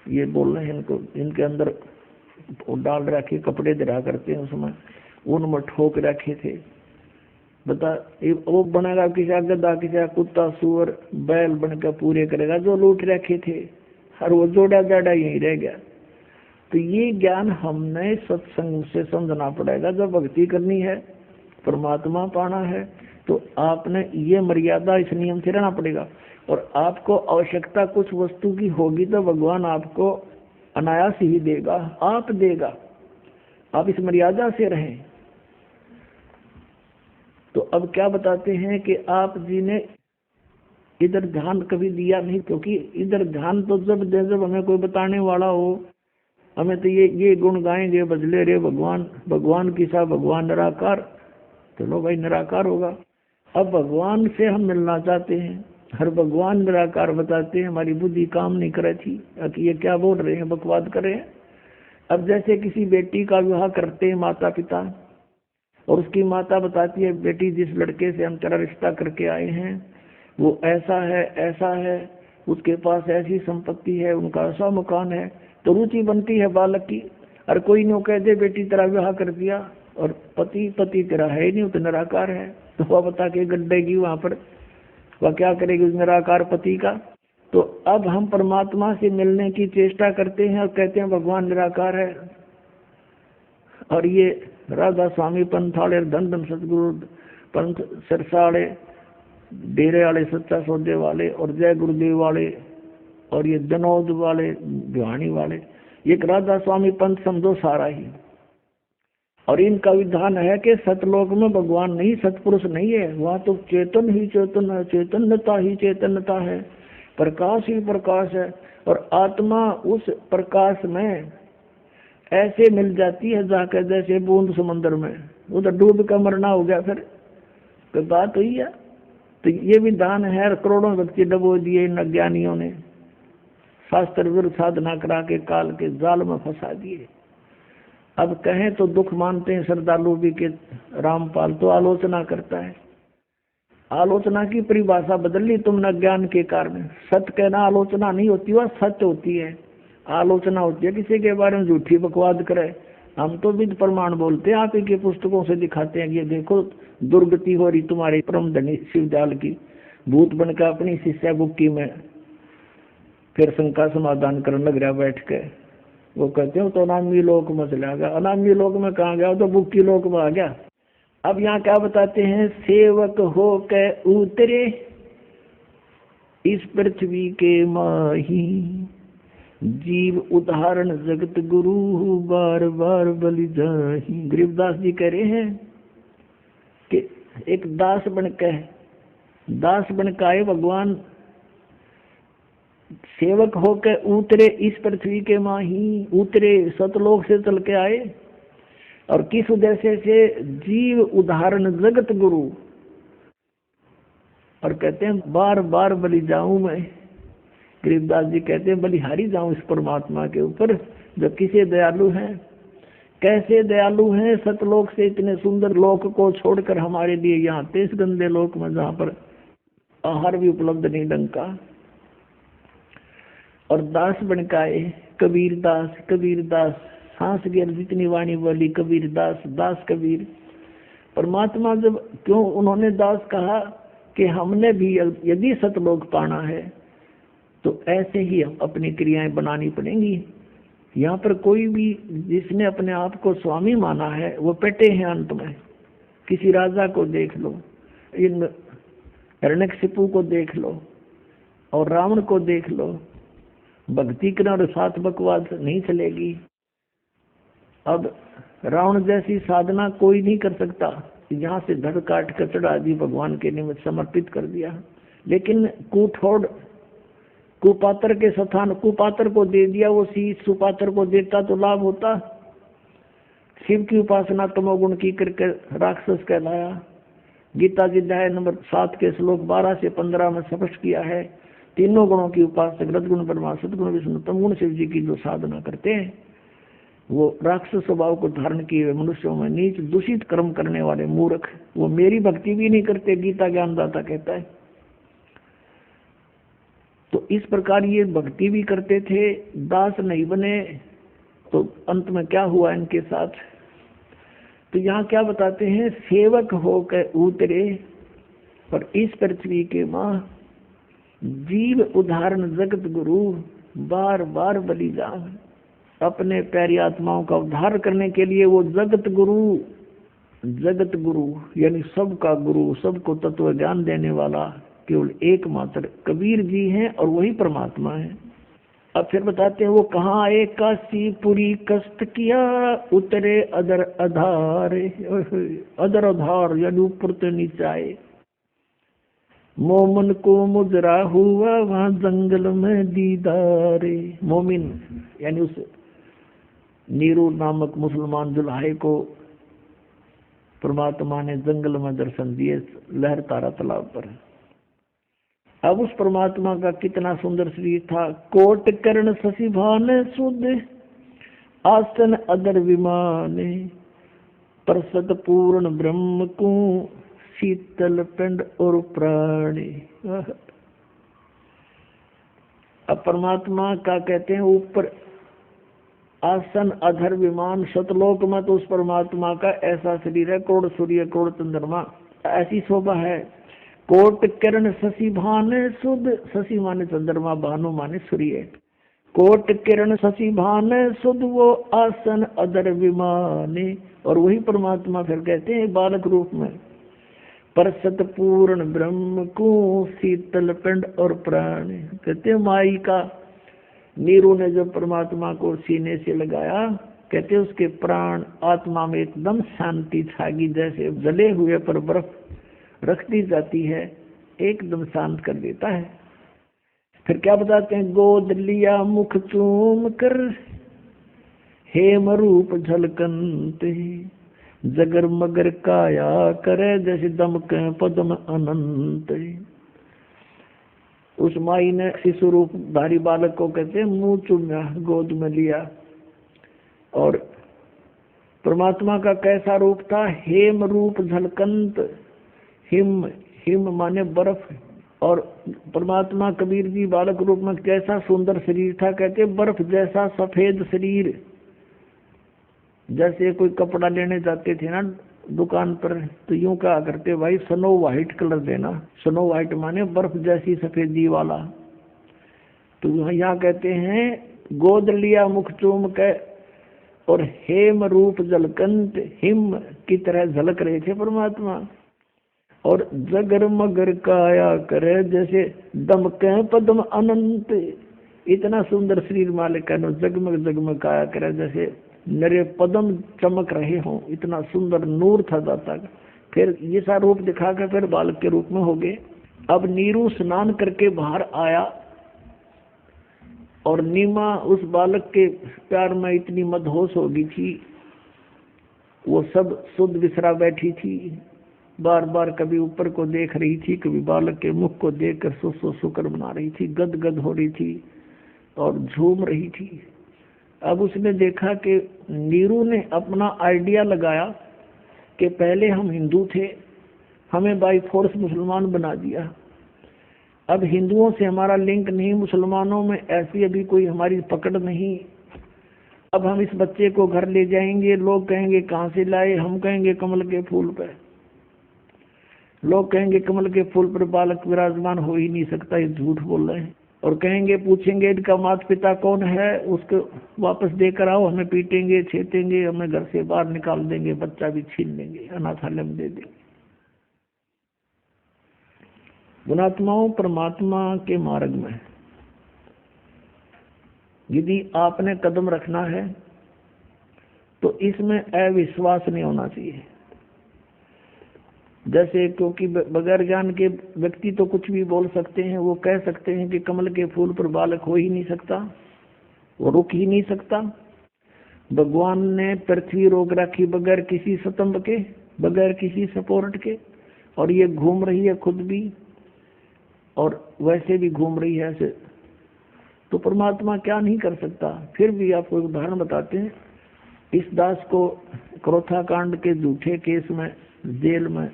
ये बोल रहे हैं इनको, इनके अंदर डाल रखे कपड़े दरा करते हैं उसमें, उनमें ठोक रखे थे। बता वो बनेगा किसी गधा, किसी कुत्ता, सुअर, बैल बनकर पूरे करेगा जो लूट रखे थे, और वो जोड़ा जाड़ा यही रह गया। तो ये ज्ञान हमने सत्संग से समझना पड़ेगा। जब भक्ति करनी है, परमात्मा पाना है, तो आपने ये मर्यादा, इस नियम से रहना पड़ेगा। और आपको आवश्यकता कुछ वस्तु की होगी तो भगवान आपको अनायास ही देगा, आप देगा। आप इस मर्यादा से रहें। तो अब क्या बताते हैं कि आप जी ने इधर ध्यान कभी दिया नहीं, क्योंकि इधर ध्यान तो जब हमें कोई बताने वाला हो, हमें तो ये गुण गाएंगे, बजले रे भगवान, भगवान की सा भगवान निराकार, चलो भाई निराकार होगा। अब भगवान से हम मिलना चाहते हैं, हर भगवान निराकार बताते हैं, हमारी बुद्धि काम नहीं करे थी कि ये क्या बोल रहे हैं, बकवाद कर रहे हैं। अब जैसे किसी बेटी का विवाह करते हैं माता पिता, और उसकी माता बताती है, बेटी जिस लड़के से हम तेरा रिश्ता करके आए हैं वो ऐसा है, उसके पास ऐसी संपत्ति है, उनका ऐसा मकान है, तो रुचि बनती है बालक की। और कोई नो कह दे बेटी तेरा विवाह कर दिया और पति तेरा है ही नहीं, तो निराकार है, तो वह बता के गड्ढेगी वहां पर, वह क्या करेगी उस निराकार पति का। तो अब हम परमात्मा से मिलने की चेष्टा करते हैं और कहते हैं भगवान निराकार है। और ये राधा स्वामी पंथाले, धन धन सतगुरु पंथ सरसाड़े, डेरे वाले, सच्चा सौदे वाले, और जय गुरुदेव वाले, और ये जनौद वाले, भिवानी वाले, ये राधा स्वामी पंथ समझो सारा ही। और इनका विधान है कि सतलोक में भगवान नहीं, सतपुरुष नहीं है, वहाँ तो चेतन ही चेतन है, चैतन्यता ही चैतन्यता है, प्रकाश ही प्रकाश है। और आत्मा उस प्रकाश में ऐसे मिल जाती है जाकर जैसे बूंद समंदर में, उधर डूब कर मरना हो गया, फिर कोई बात हुई है। तो ये विधान है, करोड़ों व्यक्ति डबो दिए इन अज्ञानियों ने, शास्त्र विरुद्ध साधना करा के काल के जाल में फंसा दिए। अब कहें तो दुख मानते हैं श्रद्धालु भी के रामपाल तो आलोचना करता है, आलोचना की परिभाषा बदल ली तुमने अज्ञान के कारण। सत्य कहना आलोचना नहीं होती, वह सत्य होती है। आलोचना होती है किसी के बारे में झूठी बकवाद करे। हम तो विद प्रमाण बोलते हैं, आप ही के पुस्तकों से दिखाते हैं कि ये देखो दुर्गति हो रही तुम्हारे परम धनी शिवदयाल की, भूत बनकर अपनी शिष्या बुक्की में फिर शंका समाधान करने लग रहा बैठ के। वो कहते हो तो अनामी लोक में चला गया, अनामी लोक में कहाँ गया, तो बुक्की लोक में आ गया। अब यहाँ क्या बताते हैं, सेवक हो के उतरे इस पृथ्वी के माही, जीव उदाहरण जगत गुरु बार बार बलि जाहि। गरीबदास जी कह रहे हैं कि एक दास बनकर आए भगवान, सेवक होकर उतरे इस पृथ्वी के माही, उतरे सतलोक से चल के आए, और किस उद्देश्य से, जीव उदाहरण जगत गुरु। और कहते हैं बार बार बलि जाऊं मैं, गरीबदास जी कहते हैं बलिहारी जाऊं इस परमात्मा के ऊपर जो किसे दयालु हैं, कैसे दयालु हैं। सतलोक से इतने सुंदर लोक को छोड़कर हमारे लिए यहाँ आते इस गंदे लोक में जहाँ पर आहार भी उपलब्ध नहीं ढंग का। और दास बनकाए कबीरदास सांस गिर जितनी वाणी बोली कबीरदास, दास कबीर। परमात्मा जब क्यों उन्होंने दास कहा कि हमने भी यदि सतलोक पाना है तो ऐसे ही हम अपनी क्रियाएं बनानी पड़ेंगी। यहाँ पर कोई भी जिसने अपने आप को स्वामी माना है वो पेटे हैं अंत में। किसी राजा को देख लो, इन हिरण्यकशिपु को देख लो और रावण को देख लो, भक्ति करने और साथ बकवाद नहीं चलेगी। अब रावण जैसी साधना कोई नहीं कर सकता, यहाँ से धड़ काट कर चढ़ा दी, भगवान के निमित्त समर्पित कर दिया। लेकिन कुठोड़ कुपात्र के स्थान कुपात्र को दे दिया, वो सुपात्र को देता तो लाभ होता। शिव की उपासना तमोगुण की करके राक्षस कहलाया। गीता जी अध्याय नंबर 7 के श्लोक 12 से 15 में स्पष्ट किया है, तीनों गुणों की उपासक रजगुण ब्रह्मा सदगुण विष्णु तमगुण शिव जी की जो साधना करते हैं वो राक्षस स्वभाव को धारण किए हुए मनुष्यों में नीच दूषित कर्म करने वाले मूर्ख, वो मेरी भक्ति भी नहीं करते, गीता ज्ञानदाता कहता है। तो इस प्रकार ये भक्ति भी करते थे, दास नहीं बने, तो अंत में क्या हुआ इनके साथ। तो यहाँ क्या बताते हैं, सेवक होकर उतरे और इस पृथ्वी के माँ, जीव उदाहरण जगत गुरु बार बार बलि जान। अपने प्यारी आत्माओं का उद्धार करने के लिए वो जगत गुरु यानी सबका गुरु, सबको तत्व ज्ञान देने वाला केवल एकमात्र कबीर जी हैं और वही परमात्मा है। अब फिर बताते हैं वो कहाँ आए, काशीपुरी कष्ट किया उतरे अदर आधार यानी ऊपर तो नीचे आए। मोमन को मुजरा हुआ वहां जंगल में दीदारे। मोमिन यानी उस नीरू नामक मुसलमान दुल्हाए को परमात्मा ने जंगल में दर्शन दिए, लहर तारा तालाब पर। अब उस परमात्मा का कितना सुंदर शरीर था। कोट कर्ण शशि भान सुध आसन अदर विमाने, प्रसद पूर्ण ब्रह्म को शीतल पिंड और प्राणी। अब परमात्मा का कहते हैं ऊपर आसन अधर विमान, सतलोक में तो उस परमात्मा का ऐसा शरीर है, करोड़ सूर्य करोड़ चंद्रमा ऐसी शोभा है। कोट किरण शशि भान सुध, शशि माने चंद्रमा, भानु माने सूर्य। कोट किरण शशि भान सुध वो आसन अधर विमाने। और वही परमात्मा फिर कहते हैं बालक रूप में, परसत पूर्ण ब्रह्म को शीतल पिंड और प्राण। कहते हैं माई का नीरू ने जब परमात्मा को सीने से लगाया, कहते उसके प्राण आत्मा में एकदम शांति छागी, जैसे जले हुए पर बर्फ रख दी जाती है, एकदम शांत कर देता है। फिर क्या बताते हैं, गोद लिया मुख चूम कर हेम रूप झलकंते, जगर मगर काया करे जैसे दमके पद्म अनंत। उस माई ने शिशु रूप धारी बालक को कहते हैं मुंह चूमा, गोद में लिया। और परमात्मा का कैसा रूप था, हेम रूप झलकंत। हिम हिम माने बर्फ। और परमात्मा कबीर जी बालक रूप में कैसा सुंदर शरीर था, कहते बर्फ जैसा सफेद शरीर। जैसे कोई कपड़ा लेने जाते थे ना दुकान पर, तो यूं कहा करते भाई स्नो व्हाइट कलर देना। स्नो व्हाइट माने बर्फ जैसी सफेदी वाला। तो यहाँ कहते हैं गोद लिया मुख चूम के और हेम रूप जलकंत, हिम की तरह झलक रहे थे परमात्मा। और जगर मगर काया करे जैसे दमके पद्म अनंत। इतना सुंदर शरीर मालिक का, जगमग जगमग काया करे जैसे नरे पद्म चमक रहे हों, इतना सुंदर नूर था दाता का। फिर ये सा रूप दिखा कर फिर बालक के रूप में हो गए। अब नीरू स्नान करके बाहर आया और नीमा उस बालक के प्यार में इतनी मदहोश हो गई थी, वो सब शुद्ध विसरा बैठी थी। बार बार कभी ऊपर को देख रही थी, कभी बालक के मुख को देखकर सो शुक्र बना रही थी, गद गद हो रही थी और झूम रही थी। अब उसने देखा कि नीरू ने अपना आइडिया लगाया कि पहले हम हिंदू थे, हमें बाई फोर्स मुसलमान बना दिया। अब हिंदुओं से हमारा लिंक नहीं, मुसलमानों में ऐसी अभी कोई हमारी पकड़ नहीं। अब हम इस बच्चे को घर ले जाएंगे, लोग कहेंगे कहाँ से लाए, हम कहेंगे कमल के फूल पर, लोग कहेंगे कमल के फूल पर बालक विराजमान हो ही नहीं सकता, ये झूठ बोल रहे हैं। और कहेंगे पूछेंगे इनका माता पिता कौन है, उसको वापस देकर आओ, हमें पीटेंगे छेतेंगे, हमें घर से बाहर निकाल देंगे, बच्चा भी छीन लेंगे, अनाथालय में दे देंगे। गुणात्माओं परमात्मा के मार्ग में यदि आपने कदम रखना है तो इसमें अविश्वास नहीं होना चाहिए। जैसे क्योंकि बगैर ज्ञान के व्यक्ति तो कुछ भी बोल सकते हैं, वो कह सकते हैं कि कमल के फूल पर बालक हो ही नहीं सकता, वो रुक ही नहीं सकता। भगवान ने पृथ्वी रोक रखी बगैर किसी स्तंभ के, बगैर किसी सपोर्ट के, और ये घूम रही है खुद भी और वैसे भी घूम रही है ऐसे, तो परमात्मा क्या नहीं कर सकता। फिर भी आपको एक उदाहरण बताते हैं। इस दास को क्रोथा कांड के झूठे केस में जेल में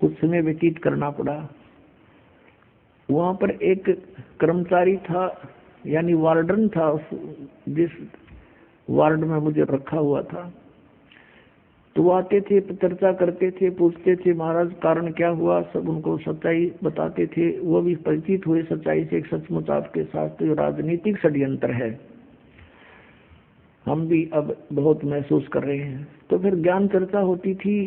कुछ समय व्यतीत करना पड़ा। वहां पर एक कर्मचारी था, यानी वार्डन था, जिस वार्ड में मुझे रखा हुआ था। तो वो आते थे, चर्चा करते थे, पूछते थे महाराज कारण क्या हुआ, सब उनको सच्चाई बताते थे। वो भी परिचित हुए सच्चाई से, एक सचमुच आपके साथ तो राजनीतिक षड्यंत्र है, हम भी अब बहुत महसूस कर रहे हैं। तो फिर ज्ञान चर्चा होती थी,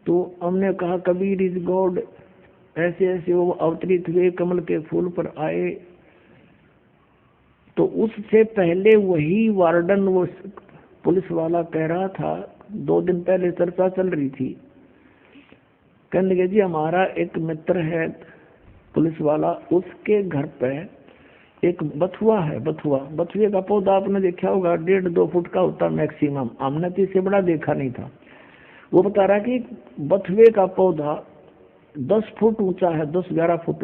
तो हमने कहा कबीर इज गॉड, ऐसे ऐसे वो अवतरित हुए, कमल के फूल पर आए। तो उससे पहले वही वार्डन, वो पुलिस वाला कह रहा था, 2 दिन पहले चर्चा चल रही थी कहने लगे जी हमारा एक मित्र है पुलिस वाला, उसके घर पे एक बथुआ है। बथुए का पौधा आपने देखा होगा, 1.5-2 फुट का होता मैक्सिमम। हमने तो इससे बड़ा देखा नहीं था। वो बता रहा कि बथुए का पौधा 10 फुट ऊंचा है, 10-11 फुट,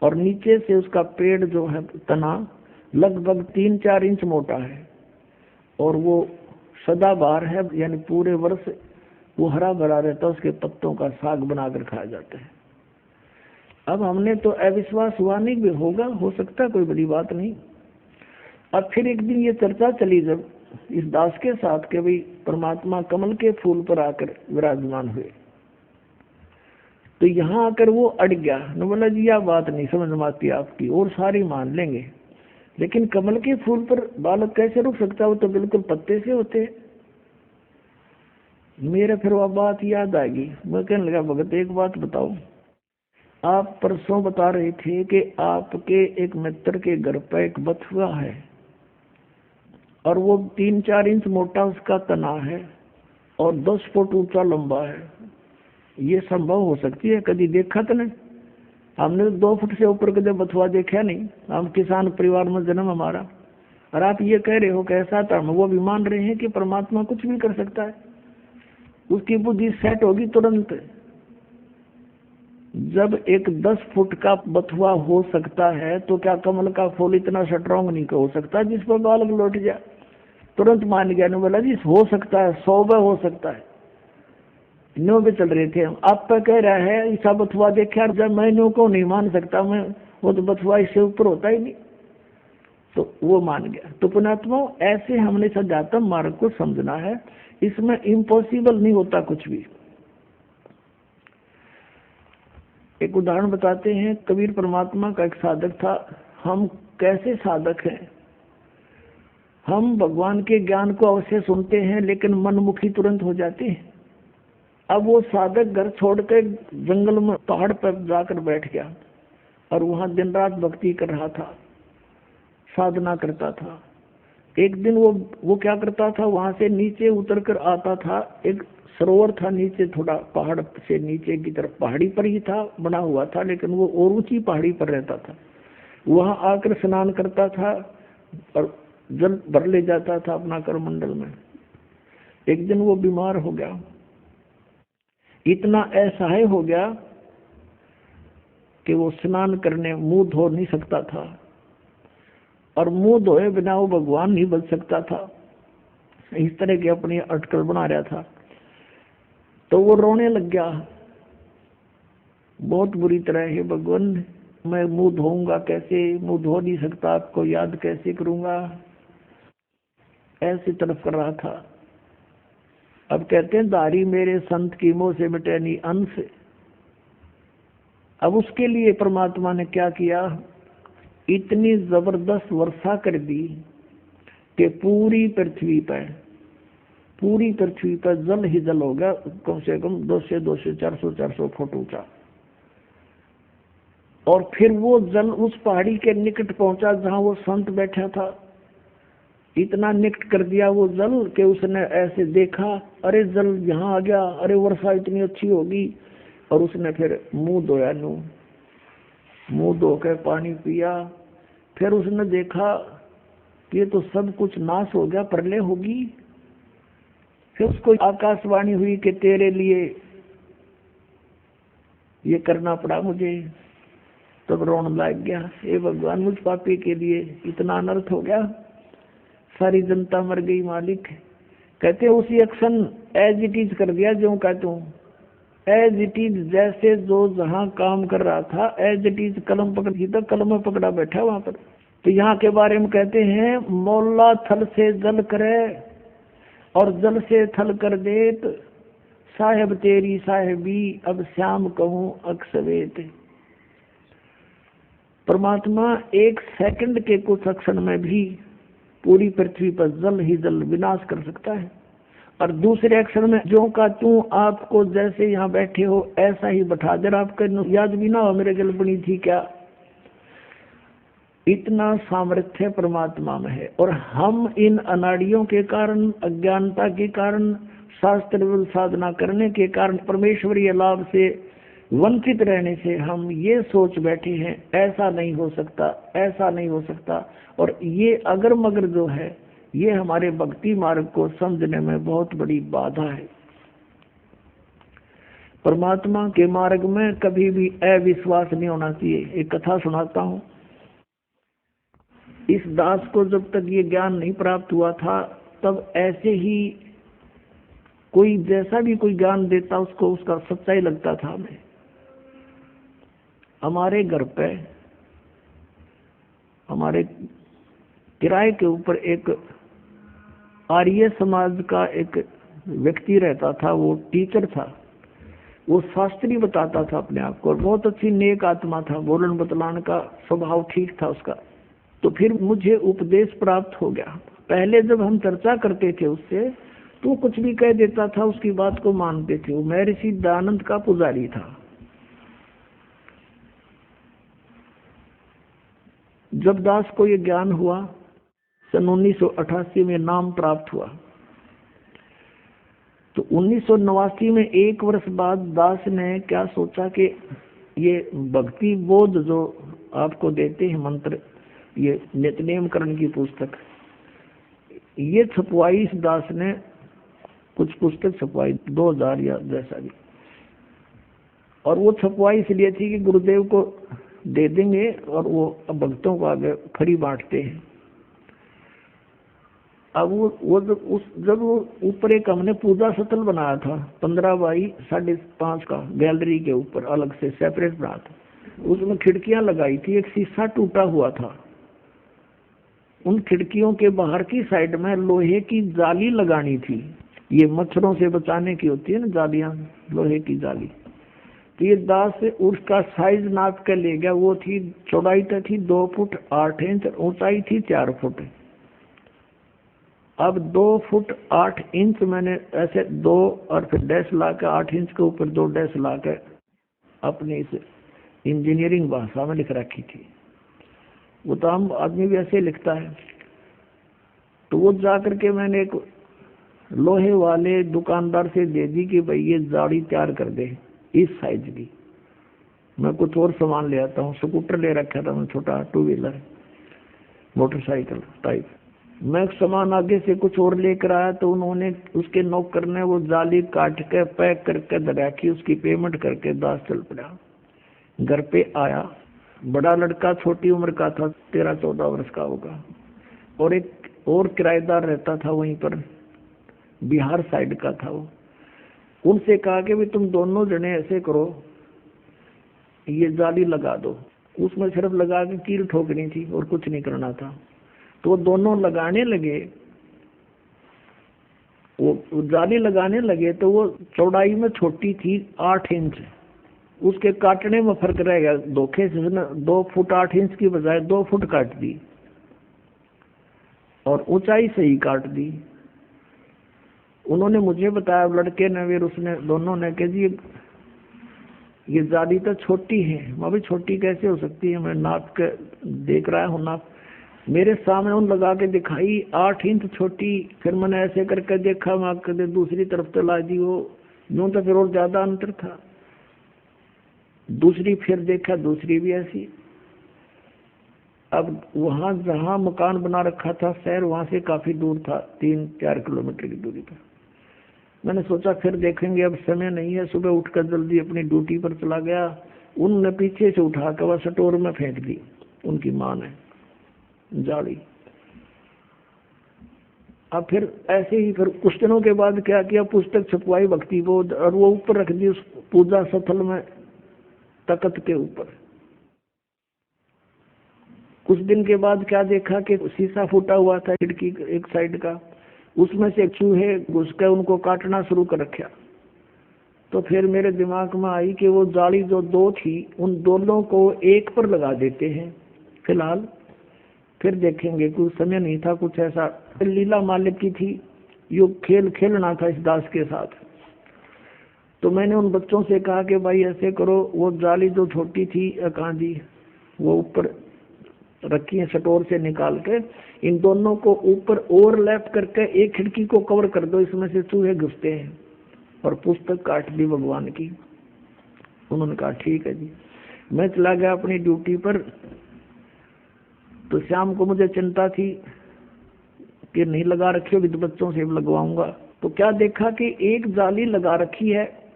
और नीचे से उसका पेड़ जो है तना लगभग 3-4 इंच मोटा है, और वो सदाबहार है, यानी पूरे वर्ष वो हरा भरा रहता है। उसके पत्तों का साग बनाकर खाया जाता है। अब हमने तो अविश्वास हुआ नहीं भी होगा, हो सकता कोई बड़ी बात नहीं। अब फिर एक दिन ये चर्चा चली जब इस दास के साथ के भाई परमात्मा कमल के फूल पर आकर विराजमान हुए, तो यहाँ आकर वो अड़ गया न, बोला जी यह बात नहीं समझ में आती आपकी, और सारी मान लेंगे, लेकिन कमल के फूल पर बालक कैसे रुक सकता है, वो तो बिल्कुल पत्ते से होते हैं। मेरे फिर वह बात याद आएगी। मैं कहने लगा भगत एक बात बताओ, आप परसों बता रहे थे कि आपके एक मित्र के घर पर एक बथुआ है और वो 3-4 इंच मोटा उसका तना है और 10 फुट ऊंचा लंबा है। ये संभव हो सकती है? कभी देखा तो नहीं, हमने 2 फुट से ऊपर कभी बथुआ देखा नहीं। हम किसान परिवार में जन्म हमारा, और आप ये कह रहे हो कि ऐसा था। वो भी मान रहे हैं कि परमात्मा कुछ भी कर सकता है, उसकी बुद्धि सेट होगी तुरंत। जब एक 10 फुट का बथुआ हो सकता है तो क्या कमल का फूल इतना स्ट्रॉन्ग नहीं हो सकता जिस पर बालक लौट जाए? तुरंत मान गया ने, बोला जी हो सकता है, 100 हो सकता है। न्यू पे चल रहे थे हम, आप पे कह रहा है ऐसा बथुआ देखा, जब मैं न्यू को नहीं मान सकता, मैं वो तो बथुआ इससे ऊपर होता ही नहीं, तो वो मान गया। तो पुणात्मा ऐसे हमने सजातम मार्ग को समझना है, इसमें इम्पॉसिबल नहीं होता कुछ भी। एक उदाहरण बताते हैं, कबीर परमात्मा का एक साधक था। हम कैसे साधक हैं, हम भगवान के ज्ञान को अवश्य सुनते हैं लेकिन मनमुखी तुरंत हो जाते हैं। अब वो साधक घर छोड़कर जंगल में पहाड़ पर जाकर बैठ गया और वहां दिन रात भक्ति कर रहा था, साधना करता था। एक दिन वो क्या करता था, वहां से नीचे उतर कर आता था। एक सरोवर था नीचे, थोड़ा पहाड़ से नीचे की तरफ, पहाड़ी पर ही था, बना हुआ था, लेकिन वो और ऊंची पहाड़ी पर रहता था। वहां आकर स्नान करता था और जल भर ले जाता था अपना करमंडल में। एक दिन वो बीमार हो गया, इतना असहाय हो गया कि वो स्नान करने मुंह धो नहीं सकता था, और मुंह धोए बिना वो भगवान नहीं बन सकता था। इस तरह की अपनी अटकल बना रहा था। तो वो रोने लग गया बहुत बुरी तरह, है भगवान मैं मुंह धोऊंगा कैसे, मुंह धो नहीं सकता, आपको याद कैसे करूंगा, ऐसी तरफ कर रहा था। अब कहते हैं दारी मेरे संत की मोह से मिटे नहीं अंश। अब उसके लिए परमात्मा ने क्या किया, इतनी जबरदस्त वर्षा कर दी कि पूरी पृथ्वी पर जल ही जल हो गया, कम से कम 200 400 फुट ऊंचा। और फिर वो जल उस पहाड़ी के निकट पहुंचा जहां वो संत बैठा था। इतना निकट कर दिया वो जल कि उसने ऐसे देखा, अरे जल यहाँ आ गया, अरे वर्षा इतनी अच्छी होगी। और उसने फिर मुंह धोया, मुंह धो के पानी पिया। फिर उसने देखा कि ये तो सब कुछ नाश हो गया, प्रलय होगी। फिर उसको आकाशवाणी हुई कि तेरे लिए ये करना पड़ा मुझे। तब रोने लग गया, हे भगवान मुझ पापी के लिए इतना अनर्थ हो गया, सारी जनता मर गई मालिक। कहते उसी एक्शन एज इट इज कर दिया, जो कहते हूँ एज इट इज, जैसे जो जहाँ काम कर रहा था एज इट इज कलम पकड़ी, तो कलम में पकड़ा बैठा वहां पर। तो यहाँ के बारे में कहते हैं मौला थल से जल करे और जल से थल कर देत, साहेब तेरी साहेबी अब श्याम कहूँ अक्सवेत। परमात्मा 1 सेकंड के कुछ क्षण में भी पूरी पृथ्वी पर जल ही जल विनाश कर सकता है। और दूसरे अक्षर में जो का तू आपको जैसे यहाँ बैठे हो ऐसा ही बैठा दे, आपके याद भी ना हो मेरे गल बनी थी क्या। इतना सामर्थ्य परमात्मा में है। और हम इन अनाड़ियों के कारण, अज्ञानता के कारण शास्त्र साधना करने के कारण परमेश्वरीय लाभ से वंचित रहने से हम ये सोच बैठे हैं ऐसा नहीं हो सकता, ऐसा नहीं हो सकता। और ये अगर मगर जो है ये हमारे भक्ति मार्ग को समझने में बहुत बड़ी बाधा है। परमात्मा के मार्ग में कभी भी अविश्वास नहीं होना चाहिए। एक कथा सुनाता हूँ। इस दास को जब तक ये ज्ञान नहीं प्राप्त हुआ था तब ऐसे ही कोई जैसा भी कोई ज्ञान देता उसको उसका सच्चाई लगता था। हमें हमारे घर पे हमारे किराए के ऊपर एक आर्य समाज का एक व्यक्ति रहता था। वो टीचर था, वो शास्त्री बताता था अपने आप को, और बहुत अच्छी नेक आत्मा था, बोलन बतलाने का स्वभाव ठीक था उसका। तो फिर मुझे उपदेश प्राप्त हो गया। पहले जब हम चर्चा करते थे उससे तो कुछ भी कह देता था, उसकी बात को मानते थे। वो महर्षि दयानंद का पुजारी था। जब दास को ये ज्ञान हुआ सन 1988 में नाम प्राप्त हुआ, तो 1989 में 1 वर्ष बाद दास ने क्या सोचा कि ये भक्ति बोध जो आपको देते हैं मंत्र, ये नित्यनेमकरण की पुस्तक, ये छपवाई। इस दास ने कुछ पुस्तक छपवाई 2000 या जैसा भी, और वो छपवाई इसलिए थी कि गुरुदेव को दे देंगे और वो भक्तों को आगे फ्री बांटते हैं। अब वो जब वो ऊपर एक हमने पूजा सतल बनाया था 15 बाई 5.5 का, गैलरी के ऊपर अलग से सेपरेट बना था। उसमें खिड़कियां लगाई थी, एक शीशा टूटा हुआ था। उन खिड़कियों के बाहर की साइड में लोहे की जाली लगानी थी। ये मच्छरों से बचाने की होती है ना जालियां, लोहे की जाली। तो ये दास उसका साइज नाप के ले गया। वो थी, चौड़ाई तो थी 2 फुट 8 इंच, ऊंचाई थी 4 फुट। अब 2 फुट 8 इंच मैंने ऐसे 2 और फिर डैश ला के 8 इंच के ऊपर 2 डैश ला के अपनी इस इंजीनियरिंग भाषा में लिख रखी थी। वो तो हम आदमी भी ऐसे लिखता है। तो वो जा करके मैंने एक लोहे वाले दुकानदार से दे दी कि भाई ये जाड़ी तैयार कर दे इस साइज की। मैं कुछ और सामान ले आता हूँ। स्कूटर ले रखा था मैं, छोटा 2 व्हीलर मोटरसाइकिल टाइप। मैं सामान आगे से कुछ और लेकर आया तो उन्होंने उसके नौकर ने वो जाली काट के पैक करके रखी। उसकी पेमेंट करके दास चल पड़ा। घर पे आया, बड़ा लड़का छोटी उम्र का था, 13-14 वर्ष का होगा, और एक और किराएदार रहता था वहीं पर, बिहार साइड का था वो। उनसे कहा कि भी तुम दोनों जने ऐसे करो, ये जाली लगा दो। उसमें सिर्फ लगा के कील ठोकनी थी और कुछ नहीं करना था। तो वो दोनों लगाने लगे, वो जाली लगाने लगे। तो वो चौड़ाई में छोटी थी 8 इंच, उसके काटने में फर्क रह गया। धोखे से 2 फुट 8 इंच की बजाय 2 फुट काट दी और ऊंचाई से ही काट दी। उन्होंने मुझे बताया, लड़के ने फिर उसने दोनों ने कहा जी ये जाली तो छोटी है। मैं भी छोटी कैसे हो सकती है, मैं नाप के देख रहा हूँ नाप। मेरे सामने उन लगा के दिखाई 8 इंच छोटी। फिर मैंने ऐसे करके देखा, मैं कदे दूसरी तरफ तो ला दी, वो यूं तो फिर और ज्यादा अंतर था। दूसरी फिर देखा, दूसरी भी ऐसी। अब वहां जहां मकान बना रखा था शहर, वहां से काफी दूर था, 3-4 किलोमीटर की दूरी पर। मैंने सोचा फिर देखेंगे, अब समय नहीं है। सुबह उठकर जल्दी अपनी ड्यूटी पर चला गया। उनने पीछे से उठा कर वह स्टोर में फेंक दी, उनकी माँ ने जाली। अब फिर ऐसे ही फिर कुछ दिनों के बाद क्या किया, पुस्तक छपवाई भक्ति बोध, और वो ऊपर रख दी उस पूजा स्थल में, तख्त के ऊपर। कुछ दिन के बाद क्या देखा कि शीशा फूटा हुआ था खिड़की एक साइड का, उसमें से चूहे घुस के उनको काटना शुरू कर रखा। तो फिर मेरे दिमाग में आई कि वो जाली जो 2 थी, उन दोनों को एक पर लगा देते हैं फिलहाल, फिर देखेंगे। कुछ समय नहीं था, कुछ ऐसा लीला मालिक की थी, यो खेल खेलना था इस दास के साथ। तो मैंने उन बच्चों से कहा कि भाई ऐसे करो, वो जाली जो छोटी थी कांदी, वो ऊपर रखी है स्टोर से निकाल के, इन दोनों को ऊपर ओवरलैप करके एक खिड़की को कवर कर दो, इसमें से चूहे घुसते हैं। और पुस्तक काट दी भगवान की। उन्होंने कहा ठीक है जी। मैं चला गया अपनी ड्यूटी पर। तो शाम को मुझे चिंता थी कि नहीं लगा रखी होगी तो बच्चों से लगवाऊंगा। तो क्या देखा कि एक जाली लगा रखी है,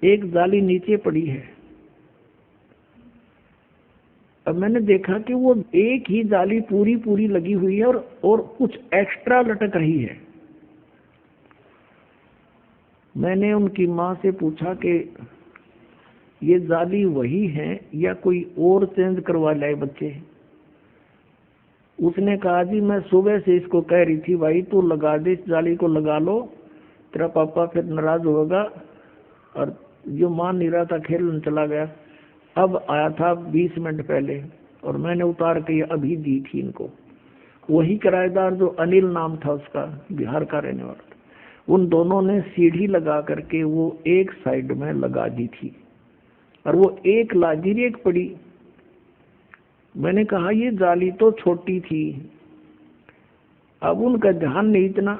एक जाली नीचे पड़ी है। अब मैंने देखा कि वो एक ही जाली पूरी पूरी लगी हुई है और कुछ एक्स्ट्रा लटक रही है। मैंने उनकी माँ से पूछा कि ये जाली वही है या कोई और चेंज करवा लाए बच्चे। उसने कहा जी मैं सुबह से इसको कह रही थी भाई तू लगा दे, इस जाली को लगा लो, तेरा पापा फिर नाराज होगा। और जो मान नहीं रहा था खेलने चला गया। अब आया था 20 मिनट पहले और मैंने उतार के अभी दी थी इनको। वही किराएदार जो अनिल नाम था उसका, बिहार का रहने वाला, उन दोनों ने सीढ़ी लगा करके वो एक साइड में लगा दी थी और वो एक लाजिरी एक पड़ी। मैंने कहा ये जाली तो छोटी थी। अब उनका ध्यान नहीं इतना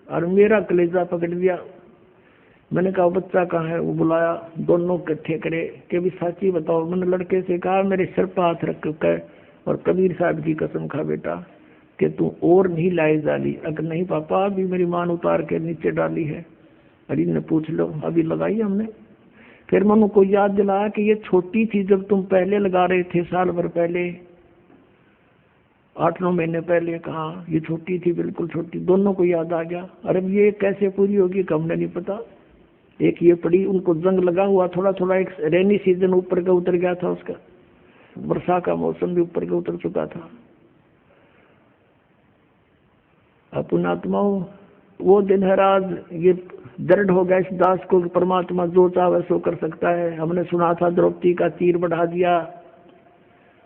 और मेरा कलेजा पकड़ दिया। मैंने कहा बच्चा कहाँ है? वो बुलाया, दोनों इकट्ठे करे कि भी साची बताओ। मैंने लड़के से कहा मेरे सिर पर हाथ रख कर और कबीर साहब की कसम खा बेटा कि तू और नहीं लाई जाली। अगर नहीं पापा अभी मेरी मान उतार के नीचे डाली है। अरे ने पूछ लो अभी लगाई हमने। फिर मैं उनको याद दिलाया कि ये छोटी थी जब तुम पहले लगा रहे थे, साल भर पहले, 8-9 महीने पहले। कहा ये छोटी थी, बिल्कुल छोटी। दोनों को याद आ गया। अरे ये कैसे पूरी होगी हमने नहीं पता। एक ये पड़ी, उनको जंग लगा हुआ थोड़ा थोड़ा। एक रेनी सीजन ऊपर का उतर गया था उसका, वर्षा का मौसम भी ऊपर का उतर चुका था। पुण्यात्माओं वो दिन है आज ये दृढ़ हो गया इस दास को, परमात्मा जो चाहे सो कर सकता है। हमने सुना था द्रौपदी का तीर बढ़ा दिया,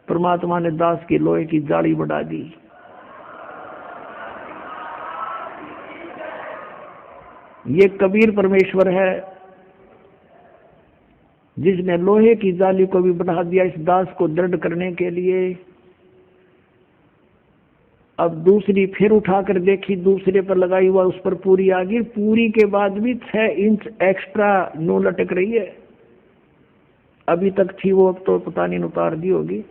परमात्मा ने दास की लोहे की जाली बढ़ा दी। ये कबीर परमेश्वर है जिसने लोहे की जाली को भी बढ़ा दिया इस दास को दृढ़ करने के लिए। अब दूसरी फिर उठाकर देखी, दूसरे पर लगाई हुआ, उस पर पूरी आ गई। पूरी के बाद भी 6 इंच एक्स्ट्रा नो लटक रही है। अभी तक थी वो, अब तो पता नहीं उतार दी होगी।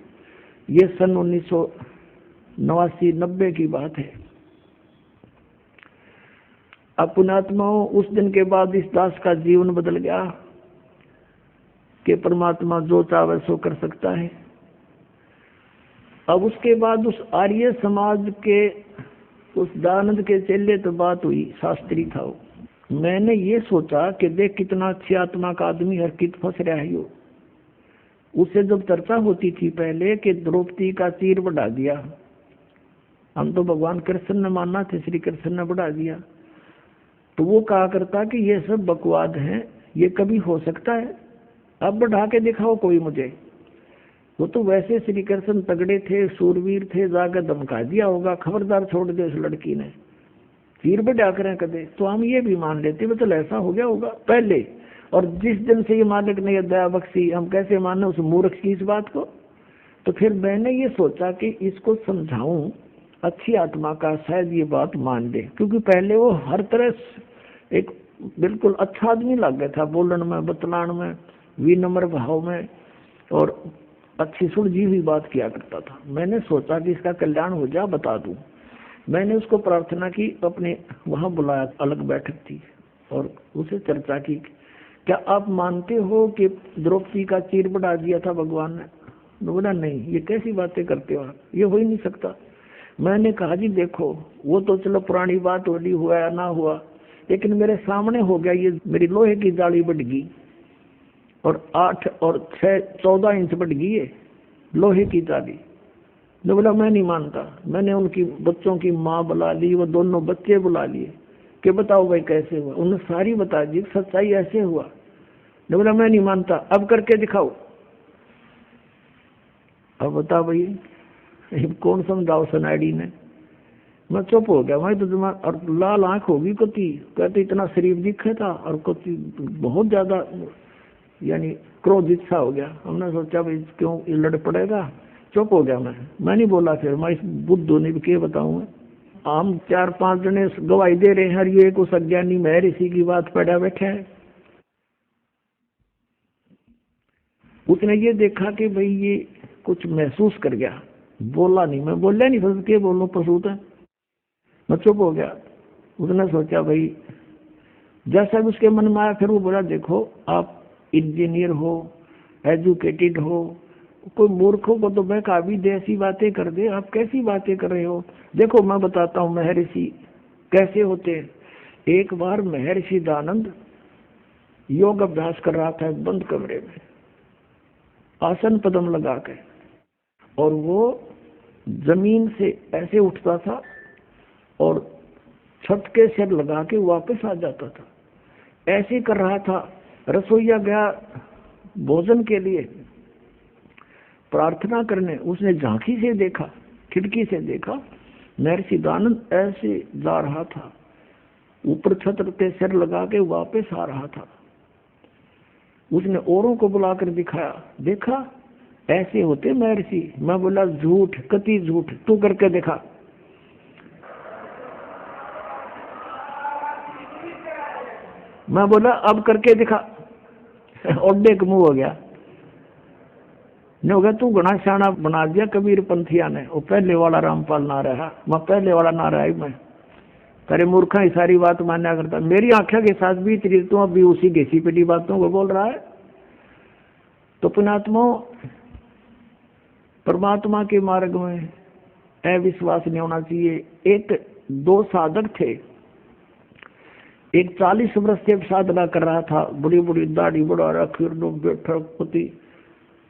ये सन 1989-90 की बात है। अब पुण्यात्माओं उस दिन के बाद इस दास का जीवन बदल गया कि परमात्मा जो चाहे सो कर सकता है। अब उसके बाद उस आर्य समाज के उस दयानंद के चेले तो बात हुई, शास्त्री था वो। मैंने ये सोचा कि देख कितना अच्छी आत्मा का आदमी हर कित फंस रहा है यो। उससे जब चर्चा होती थी पहले कि द्रौपदी का तीर बढ़ा दिया, हम तो भगवान कृष्ण ने मानना थे, श्री कृष्ण ने बढ़ा दिया, तो वो कहा करता कि ये सब बकवाद है, ये कभी हो सकता है? अब बढ़ा के दिखाओ कोई मुझे। वो तो वैसे श्री कृष्ण तगड़े थे, सूरवीर थे, जाकर धमका दिया होगा, खबरदार छोड़ दे उस लड़की ने, तीर बढ़ा करें कदे, तो हम ये भी मान लेते मतलब ऐसा हो गया होगा पहले। और जिस दिन से ये मालिक ने दया बख्शी, हम कैसे माने उस मूर्ख की इस बात को? तो फिर मैंने ये सोचा कि इसको समझाऊं अच्छी आत्मा का, शायद ये बात मान ले। क्योंकि पहले वो हर तरह एक बिल्कुल अच्छा आदमी लग गया था, बोलन में, बतलान में, विनम्र भाव में, और अच्छी सुलझी हुई बात किया करता था। मैंने सोचा कि इसका कल्याण हो जाए, बता दूं। मैंने उसको प्रार्थना की, अपने वहां बुलाया, अलग बैठक थी, और उसे चर्चा की, क्या आप मानते हो कि द्रौपदी का तीर बढ़ा दिया था भगवान ने? बोला नहीं, ये कैसी बातें करते हो आप, ये हो ही नहीं सकता। मैंने कहा जी देखो, वो तो चलो पुरानी बात होली हुआ या ना हुआ, लेकिन मेरे सामने हो गया, ये मेरी लोहे की जाली बढ़ गई और 8 और 6 14 इंच बढ़ गई है लोहे की जाली। ने बोला मैं नहीं मानता। मैंने उनकी बच्चों की माँ बुला ली, वो दोनों बच्चे बुला लिए कि बताओ भाई कैसे हुआ। उन्होंने सारी बता दी, सच्चाई ऐसे हुआ। ने बोला मैं नहीं मानता, अब करके दिखाओ। अब बता भाई कौन समझाओ सनाडी ने। मैं चुप हो गया। मैं तो दिमाग, और लाल आंख होगी कोती, कहते इतना शरीफ दिखे था और कोती बहुत ज्यादा यानी क्रोधित सा हो गया। हमने सोचा भाई क्यों लड़ पड़ेगा, चुप हो गया मैं नहीं बोला। फिर मैं इस बुद्धू ने भी क्या बताऊं मैं, हम 4-5 जने गवाही दे रहे हैं, हर ये को अज्ञानी महर्षि की बात पढ़ा बैठा है। उसने ये देखा कि भाई ये कुछ महसूस कर गया, बोला नहीं, मैं बोला नहीं, फिर के बोलूं पसूत है, मैं चुप हो गया। उसने सोचा भाई जैसा भी उसके मन में आया, फिर वो बोला देखो आप इंजीनियर हो, एजुकेटेड हो, कोई मूर्खों को तो बहका भी दे, ऐसी बातें कर दे, आप कैसी बातें कर रहे हो। देखो मैं बताता हूँ महर्षि कैसे होते हैं। एक बार महर्षि दानंद योग अभ्यास कर रहा था एक बंद कमरे में, आसन पद्म लगा के, और वो जमीन से ऐसे उठता था और छत के सिर लगा के वापस आ जाता था, ऐसे कर रहा था। रसोईया गया भोजन के लिए प्रार्थना करने, उसने झांकी से देखा, खिड़की से देखा, महर्षि दानंद ऐसे जा रहा था, ऊपर छत पे सिर लगा के वापस आ रहा था। उसने औरों को बुलाकर दिखाया, देखा ऐसे होते महर्षि। मैं बोला झूठ, कति झूठ, तू करके देखा। मैं बोला अब करके दिखा, और देख मुंह हो गया। नहीं हो गया, तू घना सियाना बना दिया कबीर पंथिया ने, वो पहले वाला रामपाल ना रहा, मैं पहले वाला ना रहा। मैं तेरे मूर्खा ही सारी बात मान्या करता, मेरी आंखें के साथ भी तेरी तू अभी उसी घिसी पिटी बातों को बोल रहा है। तो पुण्यात्मा परमात्मा के मार्ग में अविश्वास नहीं होना चाहिए। एक 2 साधक थे, एक 40 वर्ष से साधना कर रहा था, बड़ी बड़ी दाढ़ी बढ़ा रखी, बैठा पति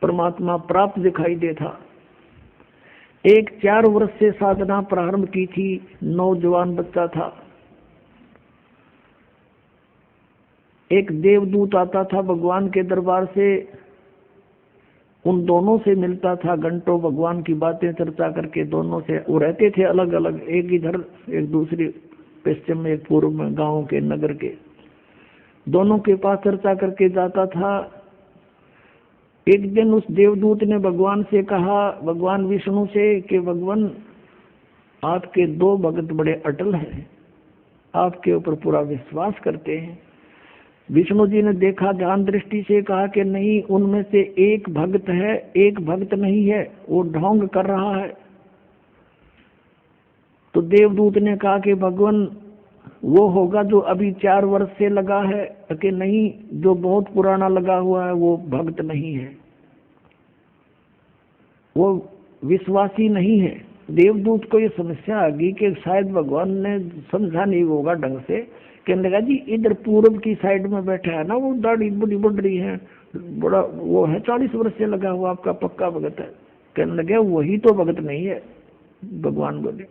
परमात्मा प्राप्त दिखाई देता। एक 4 वर्ष से साधना प्रारंभ की थी, नौजवान बच्चा था। एक देवदूत आता था भगवान के दरबार से, उन दोनों से मिलता था, घंटों भगवान की बातें चर्चा करके दोनों से, वो रहते थे अलग अलग, एक इधर एक दूसरी पश्चिम में एक पूर्व में, गांव के नगर के, दोनों के पास चर्चा करके जाता था। एक दिन उस देवदूत ने भगवान से कहा, भगवान विष्णु से, कि भगवान आपके 2 भक्त बड़े अटल हैं, आपके ऊपर पूरा विश्वास करते हैं। विष्णु जी ने देखा ध्यान दृष्टि से, कहा कि नहीं, उनमें से एक भक्त है, एक भक्त नहीं है, वो ढोंग कर रहा है। तो देवदूत ने कहा कि भगवान वो होगा जो अभी 4 वर्ष से लगा है, कि नहीं, जो बहुत पुराना लगा हुआ है वो भक्त नहीं है, वो विश्वासी नहीं है। देवदूत को ये समस्या आ गई कि शायद भगवान ने समझा नहीं होगा ढंग से। कहने लगा जी इधर पूर्व की साइड में बैठा है ना, वो दाढ़ी बड़ी बढ़ रही है, बड़ा वो है, 40 वर्ष से लगा हुआ, आपका पक्का भगत है। कहने लगे वही तो भगत नहीं है, भगवान बोले।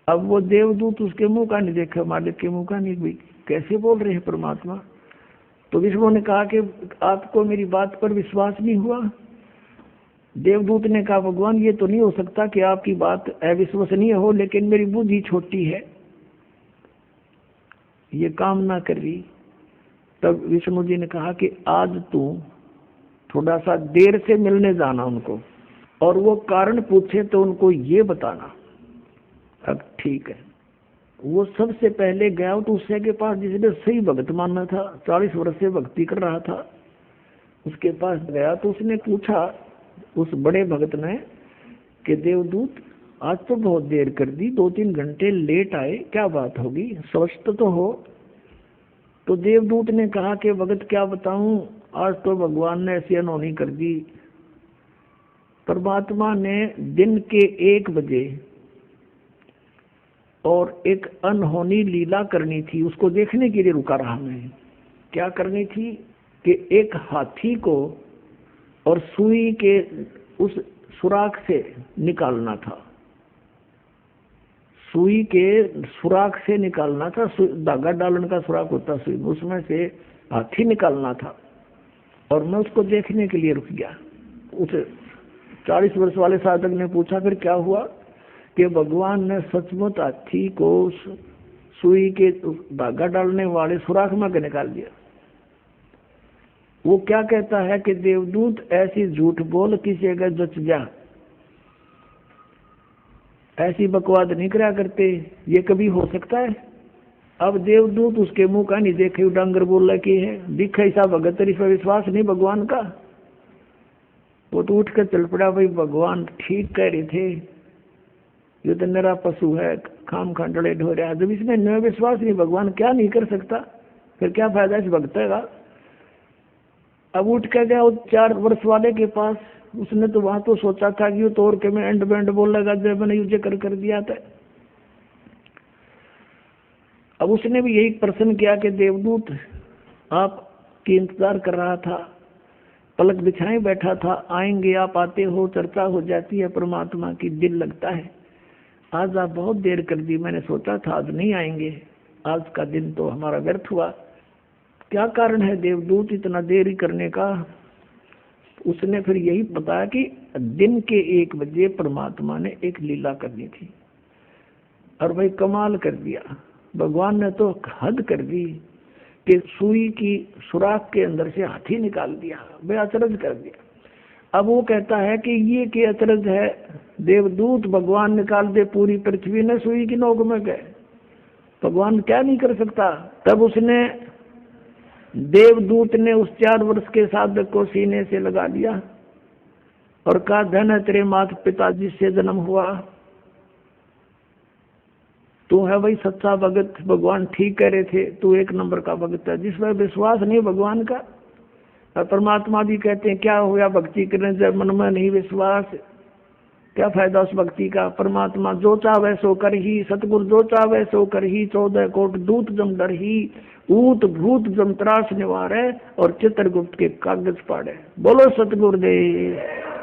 अब वो देवदूत उसके मुंह का नहीं देखा, मालिक के मुंह का नहीं, भाई कैसे बोल रहे हैं परमात्मा। तो विष्णु ने कहा कि आपको मेरी बात पर विश्वास नहीं हुआ। देवदूत ने कहा भगवान ये तो नहीं हो सकता कि आपकी बात अविश्वसनीय हो, लेकिन मेरी बुद्धि छोटी है, ये काम ना कर रही। तब विष्णु जी ने कहा कि आज तू थोड़ा सा देर से मिलने जाना उनको, और वो कारण पूछे तो उनको ये बताना। अब ठीक है, वो सबसे पहले गया तो उससे के पास जिसने सही भक्त मानना था, 40 वर्ष से भक्ति कर रहा था, उसके पास गया तो उसने पूछा उस बड़े भक्त ने कि देवदूत आज तो बहुत देर कर दी, 2-3 घंटे लेट आए, क्या बात होगी, स्वस्थ तो हो। तो देवदूत ने कहा कि भगत क्या बताऊं, आज तो भगवान ने ऐसी अनहोनी कर दी। परमात्मा ने दिन के 1 बजे और एक अनहोनी लीला करनी थी, उसको देखने के लिए रुका रहा मैं। क्या करनी थी कि एक हाथी को और सुई के उस सुराख से निकालना था, सुई के सुराख से निकालना था, धागा डालने का सुराख होता सुई, उसमें से हाथी निकालना था। और मैं उसको देखने के लिए रुक गया। उस 40 वर्ष वाले साधक ने पूछा फिर क्या हुआ, कि भगवान ने सचमुच हाथी को सुई के धागा डालने वाले सुराख में निकाल दिया। वो क्या कहता है कि देवदूत ऐसी झूठ बोल किसी अगर जच जा, ऐसी बकवाद नहीं करा करते, ये कभी हो सकता है? अब देवदूत उसके मुंह का नहीं देखे डांगर बोला कि है दिखा ऐसा भगत इस पर विश्वास नहीं भगवान का। वो तो उठ कर चल पड़ा, भाई भगवान ठीक कह रहे थे, ये तो मेरा पशु है, खाम खांडड़े ढोरे। जब इसमें न विश्वास नहीं, भगवान क्या नहीं कर सकता, फिर क्या फायदा इस भक्त का। अब उठ कर गया 4 वर्ष वाले के पास, उसने तो वहां तो सोचा था कि तो और के में एंड बैंड बोल लगा, जब मैंने यूज कर दिया था। अब उसने भी यही प्रश्न किया कि देवदूत आपकी इंतजार कर रहा था, पलक बिछाए बैठा था, आएंगे आप, आते हो, चर्चा हो जाती है परमात्मा की, दिल लगता है। आज आप बहुत देर कर दी, मैंने सोचा था आज नहीं आएंगे, आज का दिन तो हमारा व्यर्थ हुआ। क्या कारण है देवदूत इतना देरी करने का? उसने फिर यही बताया कि दिन के 1 बजे परमात्मा ने एक लीला करनी थी, और भाई कमाल कर दिया भगवान ने, तो हद कर दी कि सुई की सुराख के अंदर से हाथी निकाल दिया, वे अचरज कर दिया। अब वो कहता है कि ये क्या अचरज है, देवदूत भगवान निकाल दे पूरी पृथ्वी ने सुई की नोक में गए, भगवान क्या नहीं कर सकता। तब उसने देवदूत ने उस 4 वर्ष के साधक को सीने से लगा लिया और कहा, धन है तेरे माता पिता जिससे जन्म हुआ, तू है भाई सच्चा भगत, भगवान ठीक कह रहे थे, तू 1 नंबर का भगत है। जिस पर विश्वास नहीं भगवान का, और परमात्मा भी कहते हैं क्या हुआ भक्ति करने जब मन में नहीं विश्वास, क्या फायदा उस भक्ति का। परमात्मा जो चाहे सो कर ही, सतगुरु जो चाहे सो कर ही, 14 कोट दूत जम डर ही, ऊत भूत जम त्रास निवारे, और चित्रगुप्त के कागज पाड़े। बोलो सतगुरुदेव।